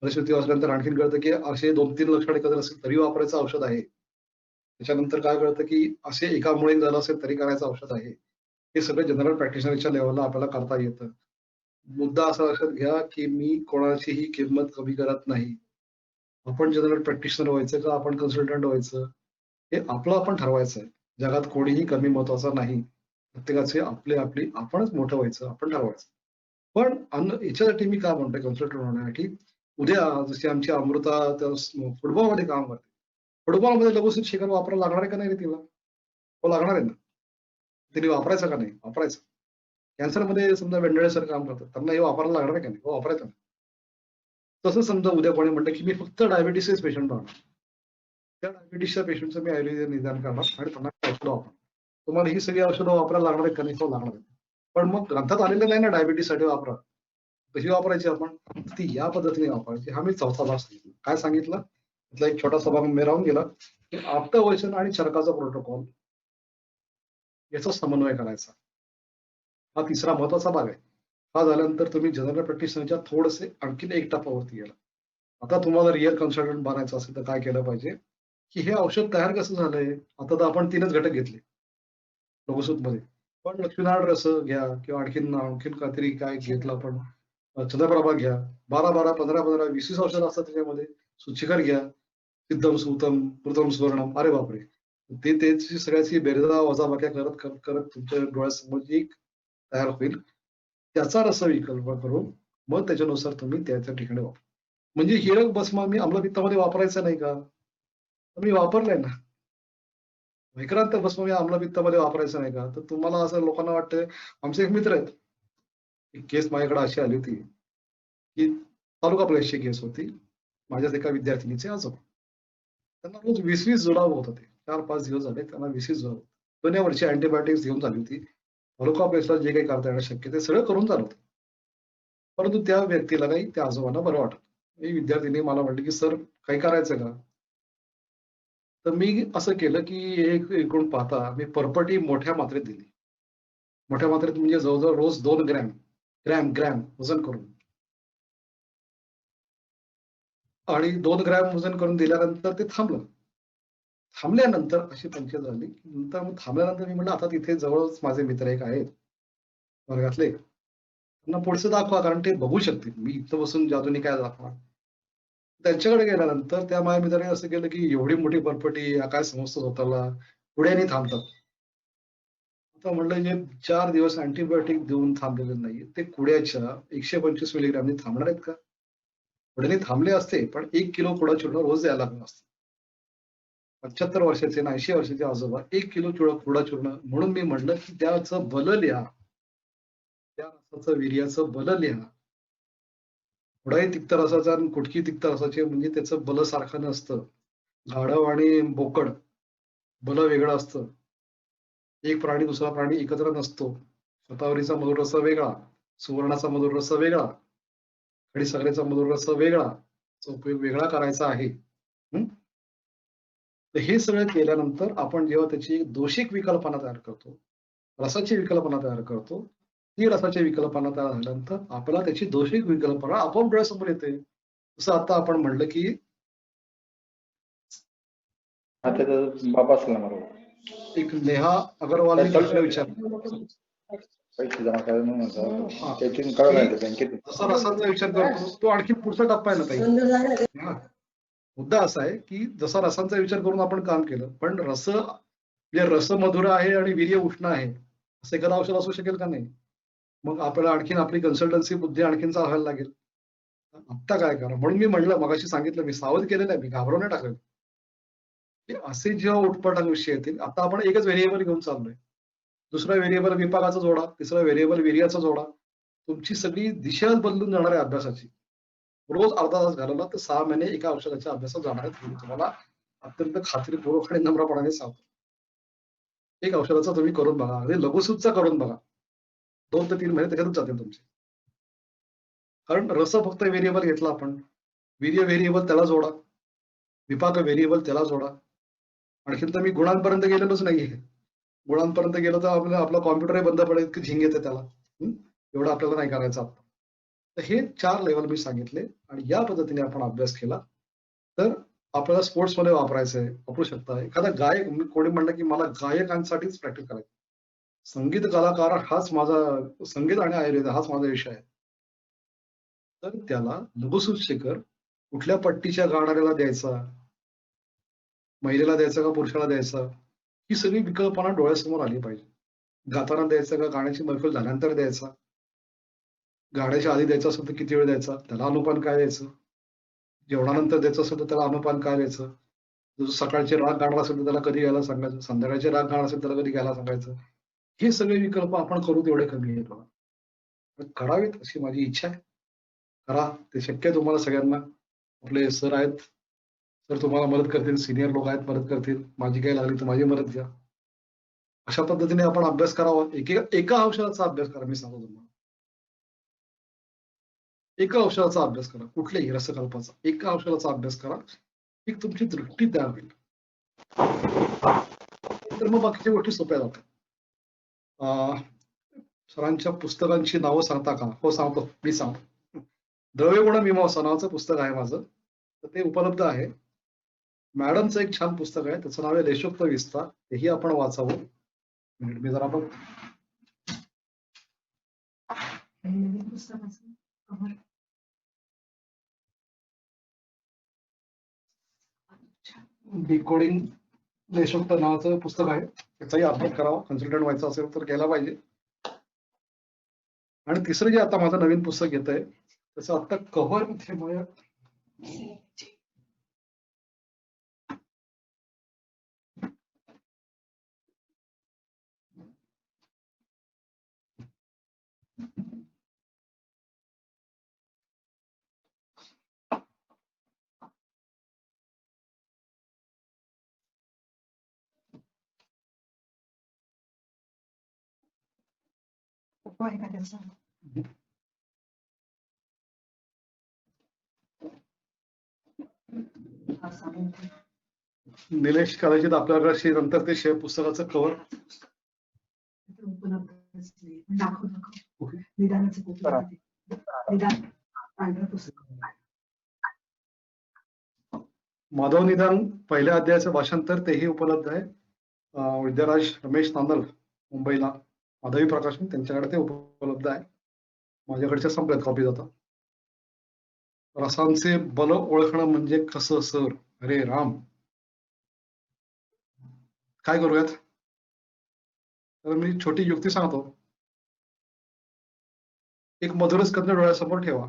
फलश्रुती वाचल्यानंतर आणखीन कळतं की असे 2-3 लक्षण एकत्र असेल तरी वापरायचं औषध आहे. त्याच्यानंतर काय कळतं की असे एकामुळे झालं असेल तरी करायचं औषध आहे. हे सगळं जनरल प्रॅक्टिशनरच्या लेवलला आपल्याला करता येतं. मुद्दा असा लक्षात घ्या की मी कोणाचीही किंमत कमी करत नाही. आपण जनरल प्रॅक्टिशनर व्हायचं का आपण कन्सल्टंट व्हायचं हे आपलं आपण ठरवायचं आहे. जगात कोणीही कमी महत्वाचं नाही. प्रत्येकाचे आपले आपणच मोठं व्हायचं, आपण ठरवायचं. पण याच्यासाठी मी काय म्हणतोय कन्सल्टंट होण्यासाठी, उद्या जशी आमची अमृता फुटबॉलमध्ये काम करते, फुटबॉलमध्ये लघुसित शिखर वापरायला लागणार आहे का नाही रे तिला? हो लागणार आहे ना. तिने वापरायचं का नाही? वापरायचं. कॅन्सरमध्ये समजा वेंडळे सर काम करतात, त्यांना हे वापरायला लागणार आहे का नाही? हो वापरायचं. तसं समजा उद्या कोणी म्हणतं की मी फक्त डायबिटीसच पेशंट पाहणार, त्या डायबिटीसच्या पेशंटचं मी आयुर्वेद निदान करणार आणि त्यांना औषधं वापरणार. तुम्हाला ही सगळी औषधं वापरायला लागणार आहेत का नाही? हो लागणार आहे. पण मग ग्रंथात आलेलं नाही ना डायबिटीससाठी वापरा. कशी वापरायची आपण? ती या पद्धतीने वापरायची. हा मी चौथा भाग सांगितला. काय सांगितलं? त्यातला एक छोटासा भाग मी राहून गेला की आप्तवचन आणि चरकाचा प्रोटोकॉल याचा समन्वय करायचा. हा तिसरा महत्वाचा भाग आहे. हा झाल्यानंतर तुम्ही जनरल प्रॅक्टिशनरच्या थोडेसे आणखीन एक टप्प्यावरती गेला. आता तुम्हाला रिअल कन्सल्टंट बनायचं असेल तर काय केलं पाहिजे की हे औषध तयार कसं झालंय. आता तर आपण 3च घटक घेतले मध्ये, पण लक्ष्मीनारायण रस घ्या किंवा आणखीन काहीतरी काय घेतलं आपण, चंद्रप्रभा घ्या, 12-12, 15-15, 20 औषध असतात त्याच्यामध्ये. सुचिकर घ्या, सिद्धम सुतम कृतम सुवर्णम, अरे बापरे. ते त्याची सगळ्याची बेरजा वजाबाक्या करत करत करत तुमच्या डोळ्यासमोर एक तयार होईल. त्याचा रस विकल्प करून मग त्याच्यानुसार तुम्ही त्या ठिकाणी वापरा. म्हणजे हिरक भस्म मी आम्लपित्तामध्ये वापरायचं नाही का? मी वापरलंय ना. विक्रांत भस्म मी आम्लपित्तामध्ये वापरायचं नाही का? तर तुम्हाला असं लोकांना वाटतं. आमचे एक मित्र आहेत, एक केस माझ्याकडे अशी आली होती की तालुका प्लेसची केस होती. माझ्याच एका विद्यार्थिनीचे आजोबा, त्यांना रोज 20-20 जुलाब होत होते. 4-5 दिवस झाले त्यांना 20-20 जुलाब. जुन्यावरची अँटीबायोटिक्स घेऊन झाली होती. तालुका प्लेसला जे काही करता येणं शक्य ते सगळं करून झालं होतं. परंतु त्या व्यक्तीला नाही, त्या आजोबांना बरं वाटत. ही विद्यार्थिनी मला म्हटली की सर काही करायचं का? तर मी असं केलं की एक एकूण पाहता मी पर्पटी मोठ्या मात्रेत दिली. मोठ्या मात्रेत म्हणजे जवळजवळ रोज 2 ग्रॅम वजन करून, आणि 2 ग्रॅम वजन करून दिल्यानंतर ते थांबलं. थांबल्यानंतर अशी पंचायत झाली. नंतर मग थांबल्यानंतर मी म्हटलं आता तिथे जवळच माझे मित्र एक आहेत वर्गातले, त्यांना पुढचं दाखवा कारण ते बघू शकतील. मी इथं बसून जादूने काय दाखवणार. त्यांच्याकडे गेल्यानंतर त्या माझ्या मित्राने असं केलं की एवढी मोठी बर्फटी या काय समजतं स्वतःला, पुढ्याने थांबतात. आता म्हणलं जे 4 दिवस अँटीबायोटिक देऊन थांबलेले नाही ते कुड्याच्या 125 मिलीग्रामने थांबणार आहेत का? पुढे थांबले असते पण 1 किलो कुडा चूर्ण रोज द्यायला लागलं असतं. 75 वर्षाचे आणि 80 वर्षाचे आजोबा 1 किलो कुडा चूर्ण, म्हणून मी म्हणलं की त्याचं बल लिहा, त्या रसाचं वीर्याचं बल लिहा. कुडाही तिक्त रसाचा आणि कुटकी तिक्त रसाचे म्हणजे त्याचं बल सारखं नसतं. गाढव आणि बोकड बल वेगळं असतं. एक प्राणी दुसरा प्राणी एकत्र नसतो. शतावरीचा मधुर रस वेगळा, सुवर्णाचा मधुर रस वेगळा, खडीसाखरेचा मधुर रस वेगळा, चा उपयोग वेगळा करायचा आहे. तर हे सगळं केल्यानंतर आपण जेव्हा त्याची दोषिक विकल्पना तयार करतो, रसाची विकल्पना तयार करतो, ती रसाची विकल्पना तयार झाल्यानंतर आपल्याला त्याची दोषिक विकल्पना आपोआप डोळ्यासमोर येते. जसं आता आपण म्हणलं की एक नेहा अगरवालने प्रश्न विचारला, पैसे जमा करायला जसा रसाचा विचार करतो तो आणखी पुढचा टप्पा आहे ना ताई. मुद्दा असा आहे की जसा रसांचा विचार करून आपण काम केलं, पण रस मधुर आहे आणि वीर्य उष्ण आहे असं एखादं औषध असू शकेल का? नाही. मग आपल्याला आणखीन आपली कन्सल्टन्सी बुद्धी आणखीन चालवायला लागेल. आत्ता काय करा, म्हणून मी म्हणलं, मगाशी सांगितलं, मी सावध केलेलं आहे, मी घाबरवून नाही टाकलं. असे जेव्हा उठपटांग विषय येतील, आता आपण एकच व्हेरिएबल घेऊन चाललोय, दुसरा व्हेरिएबल विपाकाचा जोडा, तिसरा व्हेरिएबल वीर्याचा जोडा, तुमची सगळी दिशा बदलून जाणार आहे अभ्यासाची. रोज अर्धा तास घालवला तर 6 महिने एका औषधाच्या अभ्यासात जाणार आहेत. मी तुम्हाला अत्यंत खात्रीपूर्वक आणि नम्रपणाने सांगतो. एक औषधाचा तुम्ही करून बघा, अगदी लघुसूतचा करून बघा, 2 ते 3 महिने त्याच्यातच जातील तुमचे. कारण रस फक्त व्हेरिएबल घेतला आपण, वीर्य व्हेरिएबल त्याला जोडा, विपाक व्हेरिएबल त्याला जोडा. आणखीन तर मी गुणांपर्यंत गेलेलोच नाहीये. गुणांपर्यंत गेलो तर आपला कॉम्प्युटरही बंद पडेल, इतकी झिंग येते त्याला. एवढं आपल्याला नाही करायचं आता. तर हे 4 लेवल मी सांगितले आणि या पद्धतीने आपण अभ्यास केला तर आपल्याला स्पोर्ट्स मध्ये वापरायचंय, वापरू शकता. एखादा गायक, कोणी म्हणलं की मला गायकांसाठीच प्रॅक्टिस करायची, संगीत कलाकार हाच माझा, संगीत आणि आयुर्वेद हाच माझा विषय आहे, तर त्याला लघुसूत शिखर कुठल्या पट्टीच्या गाणाऱ्याला द्यायचा, महिलेला द्यायचा का पुरुषाला द्यायचा, ही सगळी विकल्पना डोळ्यासमोर आली पाहिजे. गाताना द्यायचा का गाण्याची मैफल झाल्यानंतर द्यायचा, गाण्याच्या आधी द्यायचा असेल तर किती वेळ द्यायचा, त्याला अनुपान काय द्यायचं, जेवणानंतर द्यायचं असेल तर त्याला अनुपान काय द्यायचं, जर सकाळचे राग गाणार असेल तर त्याला कधी घ्यायला सांगायचं, संध्याकाळचे राग गाणार असेल त्याला कधी घ्यायला सांगायचं. हे सगळे विकल्प आपण करू तेवढे कमी आहेत बघा. करावेत अशी माझी इच्छा आहे. करा, ते शक्य आहे तुम्हाला सगळ्यांना. आपले सर आहेत, सर तुम्हाला मदत करतील, सिनियर लोक आहेत मदत करतील, माझी काही लागली तर माझी मदत घ्या. अशा पद्धतीने आपण अभ्यास करावा. एका औषधाचा अभ्यास करा. मी सांगतो तुम्हाला, एका औषधाचा अभ्यास करा, कुठल्याही रसकल्पाचा एका औषधाचा अभ्यास करा, एक तुमची दृष्टी तयार होईल. तर मग बाकीच्या गोष्टी सोप्या जातात. सरांच्या पुस्तकांची नावं सांगता का? हो सांगतो, मी सांगतो. द्रव्यगुण मीमांसा नावाचं पुस्तक आहे माझं, तर ते उपलब्ध आहे. मॅडमचं एक छान पुस्तक आहे, त्याचं नाव आहे लेशोक्त विस्तार, तेही आपण वाचावं. मी जरा बघ, डिकोडिंग लेशोक्त नावाचं पुस्तक आहे, त्याचाही अभ्यास करावा. कन्सल्टंट व्हायचं असेल तर केला पाहिजे. आणि तिसरं जे आता माझं नवीन पुस्तक येत आहे, त्याचं आता कव्हर इथे माझ्या निलेश कदाचित आपल्याकडे नंतर ते पुस्तकाचं कव्हर माधव निदान पहिल्या अध्यायाचं भाषांतर तेही उपलब्ध आहे. विद्याराज रमेश नांदल मुंबईला, माधवी प्रकाशन, त्यांच्याकडे ते उपलब्ध आहे. माझ्याकडच्या संपल्यात कॉपी जातात. रसांचे बल ओळखणं म्हणजे कसं सर? अरे राम, काय करूयात? तर मी छोटी युक्ती सांगतो. एक मधुरस कथन डोळ्यासमोर ठेवा.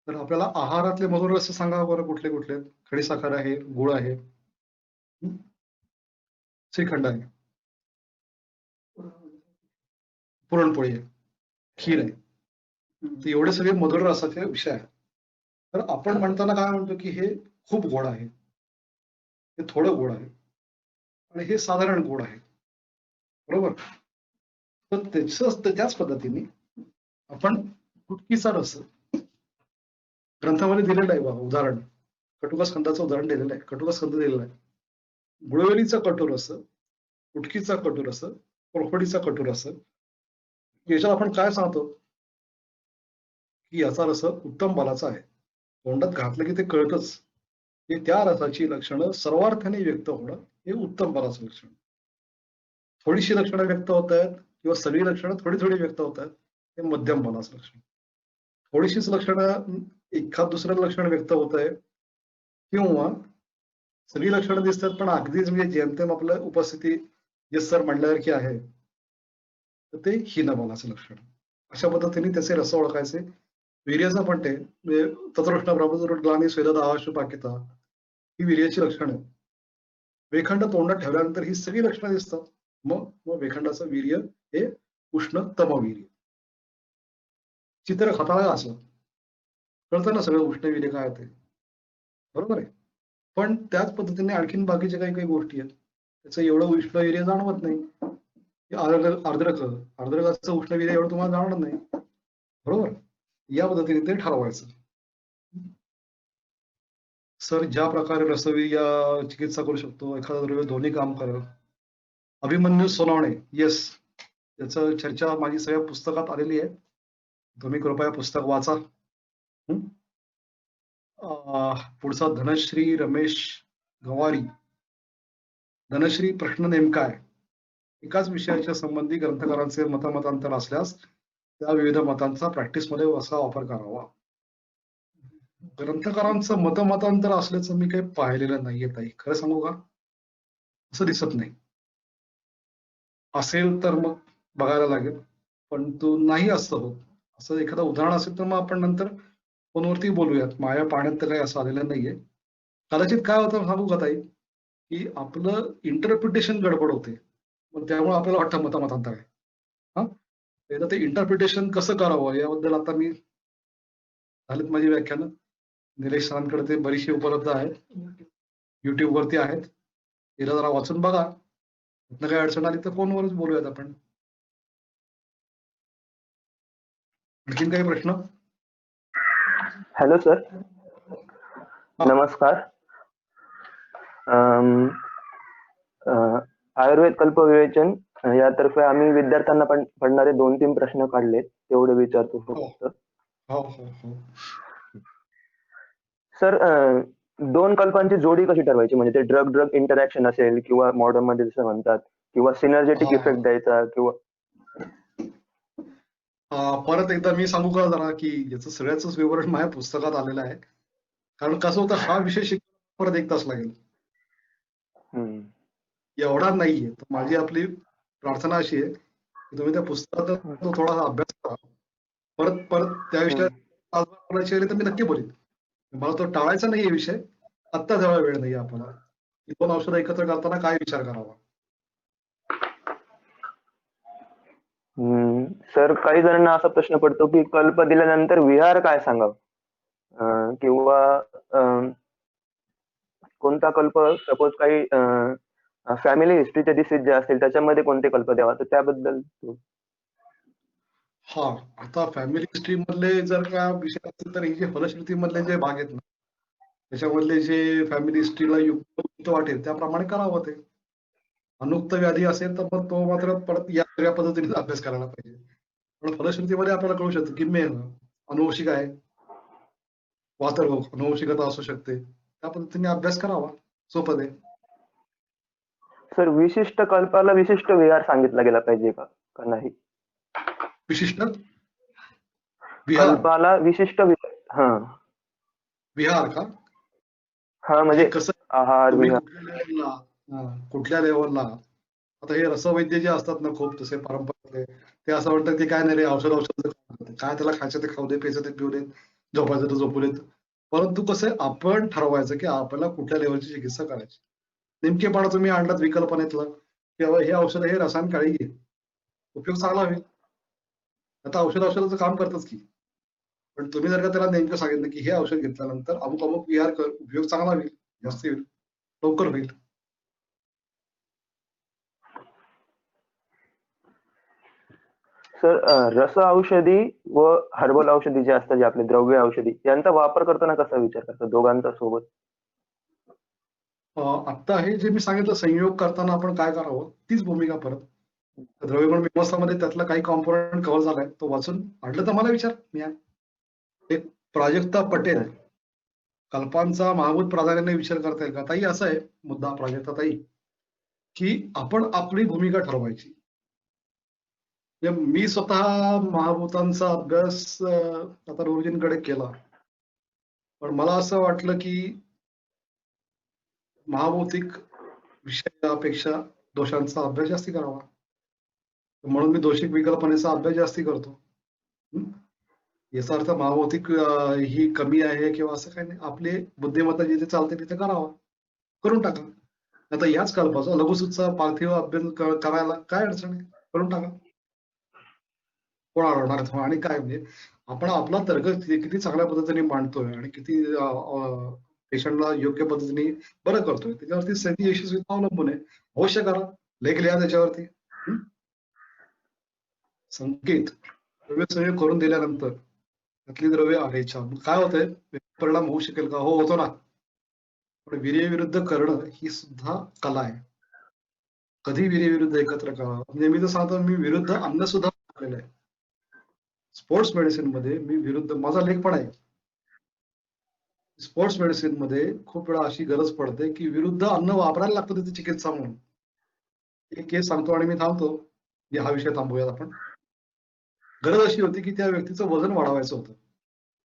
तर आपल्याला आहारातले मधुर रस सांगा बरं, कुठले कुठले? खडीसाखर आहे, गुळ आहे, श्रीखंड आहे, पुरणपोळी आहे, खीर आहे. तर एवढे सगळे मधुर रसाचे विषय आहेत. तर आपण म्हणताना काय म्हणतो की हे खूप गोड आहे, हे थोडं गोड आहे आणि हे साधारण गोड आहे, बरोबर? तर त्याच पद्धतीने आपण कुटकीचा रस ग्रंथामध्ये दिलेला आहे बघा. उदाहरण कटुकास्कंदाचं उदाहरण दिलेलं आहे, कटुकास्कंद दिलेला आहे. गुळवेलीचा कटुरस, कुटकीचा कटुरस, कोरफडीचा कटुरस, याच्यात आपण काय सांगतो की याचा रस उत्तम बलाचा आहे. तोंडात घातलं की ते कळतच की त्या रसाची लक्षणं सर्वार्थाने व्यक्त होणं हे उत्तम बलाचं लक्षण. थोडीशी लक्षणं व्यक्त होत आहेत किंवा सगळी लक्षणं थोडी थोडी व्यक्त होत आहेत, हे मध्यम बलाचं लक्षण. थोडीशीच लक्षणं, एखाद दुसरं लक्षण व्यक्त होत आहे किंवा सगळी लक्षणं दिसतात पण अगदीच म्हणजे जेमतेम आपलं उपस्थिती जे सर म्हणल्यासारखी आहे, तर ते हीन बलाचं लक्षण. अशा पद्धतीने त्याचे रस ओळखायचे. वीर्याचं पण ते तत्कृष्ण ब्रह्मग्लानी स्वेदद आशु पाकिता, ही वीर्याची लक्षणं आहेत. वेखंड तोंडात ठेवल्यानंतर ही सगळी लक्षणं दिसतात. मग वेखंडाचं वीर्य हे उष्णतम वीर्य. चित्र खताळा असं कळतं ना सगळं उष्ण वीर्य काय ते, बरोबर आहे? पण त्याच पद्धतीने आणखीन बाकीच्या काही काही गोष्टी आहेत, त्याचं एवढं उष्ण वीर्य जाणवत नाही. अर्द्रकाचं उष्ण वीर्य एवढं तुम्हाला जाणवत नाही, बरोबर? या पद्धतीने ते ठरवायचं. सर ज्या प्रकारे रसवीर्य चिकित्सा करू शकतो, एखादा द्रव्य दोन्ही काम करेल. अभिमन्यू सोनावणे, येस, त्याचं चर्चा माझी सगळ्या पुस्तकात आलेली आहे, तुम्ही कृपया पुस्तक वाचा. पुढचा धनश्री रमेश गवारी. धनश्री, प्रश्न नेमका आहे, एकाच विषयाच्या संबंधी ग्रंथकारांचे मतमतांतर असल्यास त्या विविध मतांचा प्रॅक्टिसमध्ये कसा वापर करावा? ग्रंथकारांचं मतमतांतर असल्याचं मी काही पाहिलेलं नाहीये ताई, खरं सांगू का? असं दिसत नाही. असेल तर मग बघायला लागेल, पण तो नाही असं होत. असं एखादं उदाहरण असेल तर मग आपण नंतर फोनवरती बोलूयात. माझ्या पाण्यात तर काही असं आलेलं नाहीये. कदाचित काय होतं सांगू का ताई, की आपलं इंटरप्रिटेशन गडबड होते, मग त्यामुळे आपल्याला वाटतं मतमतांतर आहे. हा, ते इंटरप्रिटेशन कसं करावं याबद्दल आता मी, झालीत माझी व्याख्यानं, निलेश सरांकडे ते बरीचशी उपलब्ध आहेत, युट्यूब वरती आहेत. तिला जरा वाचून बघा. काही अडचण आली तर फोनवरच बोलूयात आपण. आणखीन काही प्रश्न? हॅलो सर, नमस्कार. आयुर्वेद कल्पविवेचन यातर्फे आम्ही विद्यार्थ्यांना पडणारे 2-3 प्रश्न काढले, तेवढे विचारतो फक्त. सर, 2 कल्पांची जोडी कशी ठरवायची? म्हणजे ते ड्रग ड्रग इंटरॅक्शन असेल किंवा मॉडर्न मध्ये जसं म्हणतात, किंवा सिनर्जेटिक इफेक्ट द्यायचा, किंवा परत एकदा मी सांगू का जरा, की याचं सगळ्याच विवरण माझ्या पुस्तकात आलेलं आहे. कारण कसं होतं, हा विषय शिकवण्याला परत 1 तास लागेल, एवढा नाहीये. तर माझी आपली प्रार्थना अशी आहे की तुम्ही त्या पुस्तकात थोडासा अभ्यास करा. परत त्या विषयात बोलायची तर मी नक्की बोलेन. मला तो टाळायचा नाहीये विषय, आत्ता जवळ वेळ नाही आपल्याला. 2 औषधं एकत्र करताना काय विचार करावा? सर, काही जणांना असा प्रश्न पडतो की कल्प दिल्यानंतर विहार काय सांगावं, किंवा कोणता कल्प, सपोज काही फॅमिली हिस्ट्रीचे डिसीज जे असतील त्याच्यामध्ये कोणते कल्प द्यावा, तर त्याबद्दल. हा, आता फॅमिली हिस्ट्री मधले जर का विषय असतील तर हे जे फलश्रुती मधले जे भाग आहेत ना, त्याच्यामधले जे फॅमिली हिस्ट्रीला युक्त वाटेल त्याप्रमाणे करावं ते. अनुक्त व्याधी असेल तर मग तो मात्र परत या सगळ्या पद्धतीने अभ्यास करायला पाहिजे. पण फलश्रुतीमध्ये आपल्याला कळू शकतं की मेन अनुवंशिक आहे, वातरोग अनुवंशिकता असू शकते, त्या पद्धतीने अभ्यास करावा, सोपं आहे. सर, विशिष्ट कल्पाला विशिष्ट विहार सांगितला गेला पाहिजे का नाही? विशिष्ट कल्पाला विशिष्ट हा विहार का? हा, म्हणजे हे कसं आहार तुम्ही विहार. कुठल्या लेवलला आता हे रसवैद्य जे असतात ना खूप तसे पारंपरिक ते असं वाटतं की काय नाही रे, औषध काय त्याला खायचं ते खाऊ दे, प्यायचं ते पिऊ देत, झोपायचं तर झोपू देत. परंतु कसं आहे, आपण ठरवायचं की आपल्याला कुठल्या लेवलची चिकित्सा करायची. नेमकेपणा तुम्ही आणलात विकल्पनेतलं की बाबा हे औषध हे रसायन काळी घे, उपयोग चांगला होईल. आता औषधाचं काम करतच की, पण तुम्ही जर का त्याला नेमकं सांगितलं की हे औषध घेतल्यानंतर अमुक अमुक विहार कर, उपयोग चांगला होईल, जास्त होईल, लवकर होईल. सर, रस औषधी व हर्बल औषधी जे असतात, जे आपले द्रव्य औषधी, यांचा वापर करताना कसा विचार करतात दोघांचा सोबत? आता हे जे मी सांगितलं संयोग करताना आपण काय करावं, तीच भूमिका परत द्रव्यगुण मीमांसामध्ये त्यातला काही कॉम्पोनंट कव्हर झालाय, तो वाचून वाटलं तर मला विचार. मी आहे. एक प्राजक्ता पटेल, कल्पांचा महाभूत प्राधान्याने विचार करता येईल का ताई? असा आहे मुद्दा प्राजक्ता ताई, की आपण आपली भूमिका ठरवायची. म्हणजे मी स्वतः महाभूतांचा अभ्यास आता रोजींकडे केला, पण मला असं वाटलं की महाभौतिक विषयापेक्षा दोषांचा अभ्यास जास्ती करावा, म्हणून मी दोषिक विकल्पनेचा अभ्यास जास्ती करतो. हं? याचा अर्थ महाभौतिक ही कमी आहे किंवा असं काही नाही. आपली बुद्धिमत्ता जिथे चालते तिथे करावा, करून टाका. आता याच कल्पाचा लघुसूतचा पार्थिव अभ्यास करायला काय अडचण आहे, करून टाका. कोण अडवणार आहे? आणि काय म्हणजे आपण आपला तर्क किती चांगल्या पद्धतीने मांडतोय आणि किती पेशंटला योग्य पद्धतीने बरं करतोय त्याच्यावरती सगळी यशस्वीता अवलंबून आहे. अवश्य करा, लेख लिहा त्याच्यावरती. हं? संकेत द्रव्य संयोग करून दिल्यानंतर त्यातली द्रव्य आणायच्या काय होतंय, परिणाम होऊ शकेल का? हो, होतो ना. पण वीर्य विरुद्ध करणं ही सुद्धा कला आहे. कधी वीर्य विरुद्ध एकत्र करा. म्हणजे मी तर सांगतो, मी विरुद्ध अन्न सुद्धा वापरलेलं आहे. स्पोर्ट्स मेडिसिन मध्ये मी विरुद्ध, माझा लेख पण आहे. स्पोर्ट्स मेडिसिन मध्ये खूप वेळा अशी गरज पडते की विरुद्ध अन्न वापरायला लागतं त्याची चिकित्सा म्हणून. एक केस सांगतो आणि मी थांबतो, हा विषय थांबूयात आपण. गरज अशी होती की त्या व्यक्तीचं वजन वाढवायचं होतं,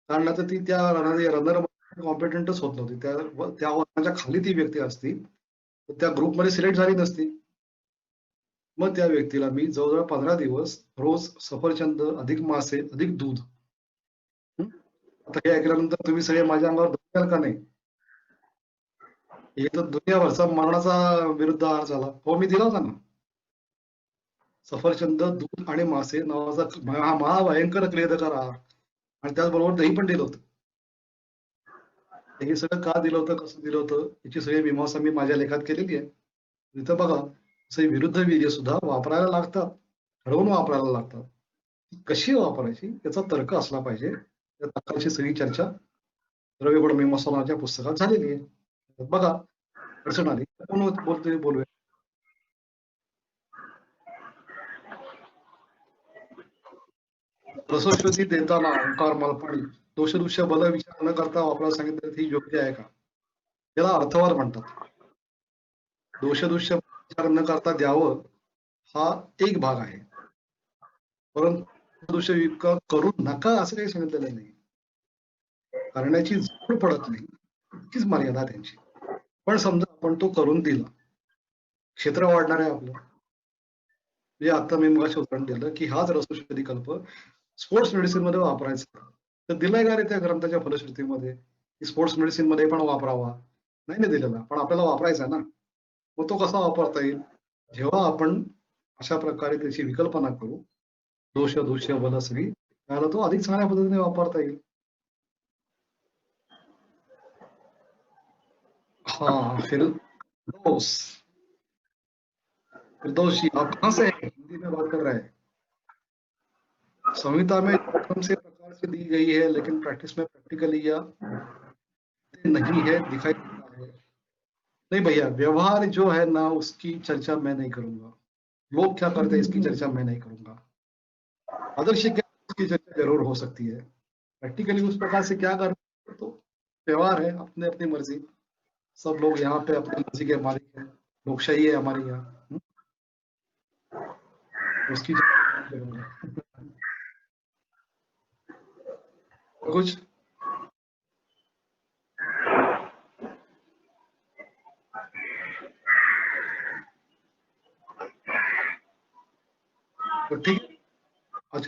कारण आता ती त्या रनर कॉम्पिटंटच होत नव्हती. त्या वजनाच्या खाली ती व्यक्ती असती तर त्या ग्रुपमध्ये सिलेक्ट झाली नसती. मग त्या व्यक्तीला मी जवळजवळ 15 दिवस रोज सफरचंद अधिक मासे अधिक दूध. आता हे ऐकल्यानंतर तुम्ही सगळे माझ्या अंगावर धरताल का नाही? हे तर दुनियाभरचा मरणाचा विरुद्ध आहार झाला. हो, मी दिला होता ना. सफरचंद, दूध आणि मासे नावाचा हा महाभयंकर क्रियाधर आहार, आणि त्याचबरोबर दही पण दिलं होतं. हे सगळं का दिलं होतं, कसं दिलं होतं, याची सगळी मीमांसा मी माझ्या लेखात केलेली आहे. तिथं बघा, असे विरुद्ध वीर्य सुद्धा वापरायला लागतात, ठरवून वापरायला लागतात. कशी वापरायची याचा तर्क असला पाहिजे. त्या तर्काची सगळी चर्चा द्रव्यगुण मीमांसा नावाच्या पुस्तकात झालेली आहे. बघा, अडचण आली कोण बोलतोय, बोलूया. रसोश्रुती देताना ओंकार मलपणी दोषदृश्य बल विचार न करता वापरायला सांगितलं, ही योग्य आहे का? याला अर्थवाद म्हणतात. दोषदृश्य विचार न करता द्यावं हा एक भाग आहे, परंतु दोषयुक्त करू नका असं काही सांगितलेलं नाही. करण्याची जोड पडत नाही, इतकीच मर्यादा त्यांची. पण समजा आपण तो करून दिला, क्षेत्र वाढणार आहे आपलं. म्हणजे आता मी मगाशी उदाहरण दिलं की हाच रसौषधी कल्प स्पोर्ट्स मेडिसिन मध्ये वापरायचा, तर दिलाय का रे त्या ग्रंथाच्या फलश्रुतीमध्ये की स्पोर्ट्स मेडिसिन मध्ये पण वापरावा? नाही दिलेला, पण आपल्याला वापरायचा ना. मग तो कसा वापरता येईल? जेव्हा आपण अशा प्रकारे त्याची विकल्पना करू, दोष दूष्य बल सगळी, त्याला तो अधिक चांगल्या पद्धतीने वापरता येईल. हाँ फिरदौस, फिरदौसी, आप कहाँ से हैं? हिंदी में बात कर रहे हैं। संहिता में कौन से प्रकार से दी गई है, लेकिन प्रैक्टिस में प्रैक्टिकली या नहीं है, दिखाई देता है। नहीं भैया, व्यवहार जो है ना उसकी चर्चा मैं नहीं करूंगा, लोग क्या करते हैं इसकी चर्चा मैं नहीं करूंगा। आदर्श क्या इसकी चर्चा जरूर हो सकती है, प्रैक्टिकली उस प्रकार से क्या कर तो व्यवहार है, अपने अपनी मर्जी। सब लोग यहाँ पे अपनी मर्जी के मालिक है, लोकशाही है हमारे यहाँ। उसकी कुछ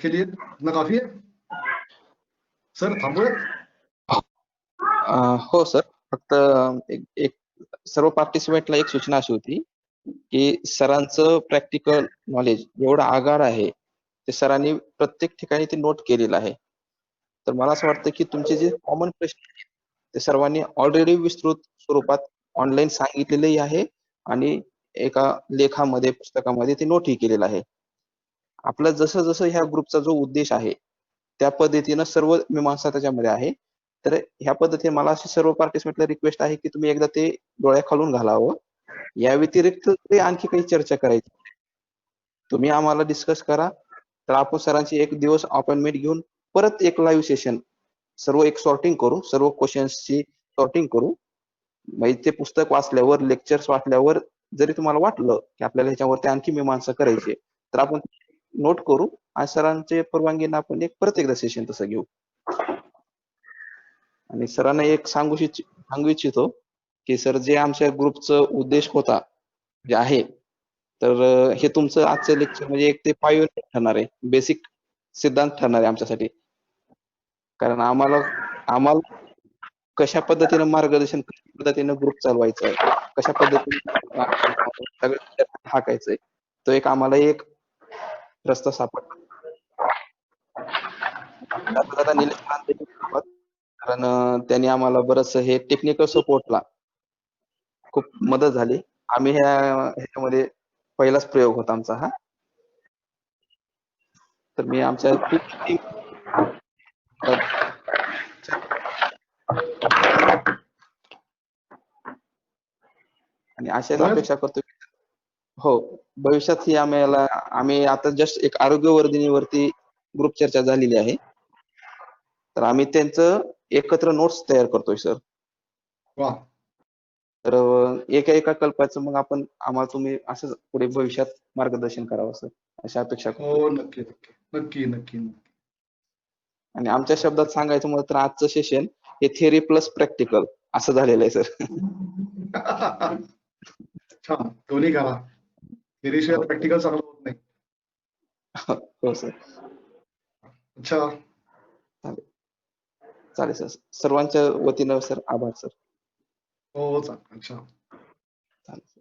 के लिए इतना काफी है सर, थांबूयात? हो सर, फक्त एक सर्व पार्टिसिपेंटला एक सूचना अशी होती की सरांचं प्रॅक्टिकल नॉलेज एवढं आगार आहे, ते सरांनी प्रत्येक ठिकाणी ते नोट केलेलं आहे. तर मला असं वाटतं की तुमचे जे कॉमन प्रश्न आहेत ते सर्वांनी ऑलरेडी विस्तृत स्वरूपात ऑनलाईन सांगितलेलेही आहे आणि एका लेखामध्ये, पुस्तकामध्ये ते नोटही केलेलं आहे. आपलं जसं जसं ह्या ग्रुपचा जो उद्देश आहे त्या पद्धतीनं सर्व मीमांसा त्याच्यामध्ये आहे. तर ह्या पद्धतीने मला अशी सर्व पार्टिसिपेंटला रिक्वेस्ट आहे की तुम्ही एकदा ते डोळ्याखालून घालावं. या व्यतिरिक्त ते आणखी काही चर्चा करायची तुम्ही आम्हाला डिस्कस करा. तर आपण सरांची एक दिवस अपॉइंटमेंट घेऊन परत एक लाईव्ह सेशन सर्व एक सॉर्टिंग करू, सर्व क्वेश्चन्सची सॉर्टिंग करू. म्हणजे ते पुस्तक वाचल्यावर, लेक्चर्स वाचल्यावर जरी तुम्हाला वाटलं की आपल्याला ह्याच्यावरती आणखी मीमांसा करायची आहे, तर आपण नोट करू आणि सरांचे परवानगीनं आपण एक परत एकदा सेशन तसं घेऊ. आणि सरांना एक सांगू इच्छितो की सर, जे आमच्या ग्रुपचं उद्देश होता जे आहे, तर हे तुमचं आजचं लेक्चर म्हणजे एक ते पायोनियर ठरणार आहे, बेसिक सिद्धांत ठरणार आहे आमच्यासाठी. कारण आम्हाला कशा पद्धतीनं मार्गदर्शन, कशा पद्धतीनं ग्रुप चालवायचा आहे, कशा पद्धतीने सगळं हाकायचंय, तो एक आम्हाला एक रस्ता सापडला. आता निलेश सरांचं एक सोबत, कारण त्यांनी आम्हाला बरंच हे टेक्निकल सपोर्टला खूप मदत झाली. आम्ही ह्याच्यामध्ये पहिलाच प्रयोग होता आमचा हा. तर मी आमच्या टीम आणि अशाच अपेक्षा करतो हो, भविष्यात आम्ही आता जस्ट एक आरोग्यवर्धिनीवरती ग्रुप चर्चा झालेली आहे. तर आम्ही त्यांचं एकत्र नोट्स तयार करतोय सर. वा, तर एका कल्पाचं मग आम्हाला तुम्ही असं पुढे भविष्यात मार्गदर्शन करावं सर, अशी अपेक्षा करतो. हो, नक्की नक्की नक्की नक्की नक्की. आणि आमच्या शब्दात सांगायचं म्हणलं तर आजचं सेशन हे थिअरी प्लस प्रॅक्टिकल असं झालेलं आहे सर. छान, दोन्ही करा. थिअरीशिवाय प्रॅक्टिकल चांगलं होत नाही. हो सर. अच्छा, चालेल सर. सर्वांच्या वतीनं सर आभार सर. हो चालेल. अच्छा. चालेल.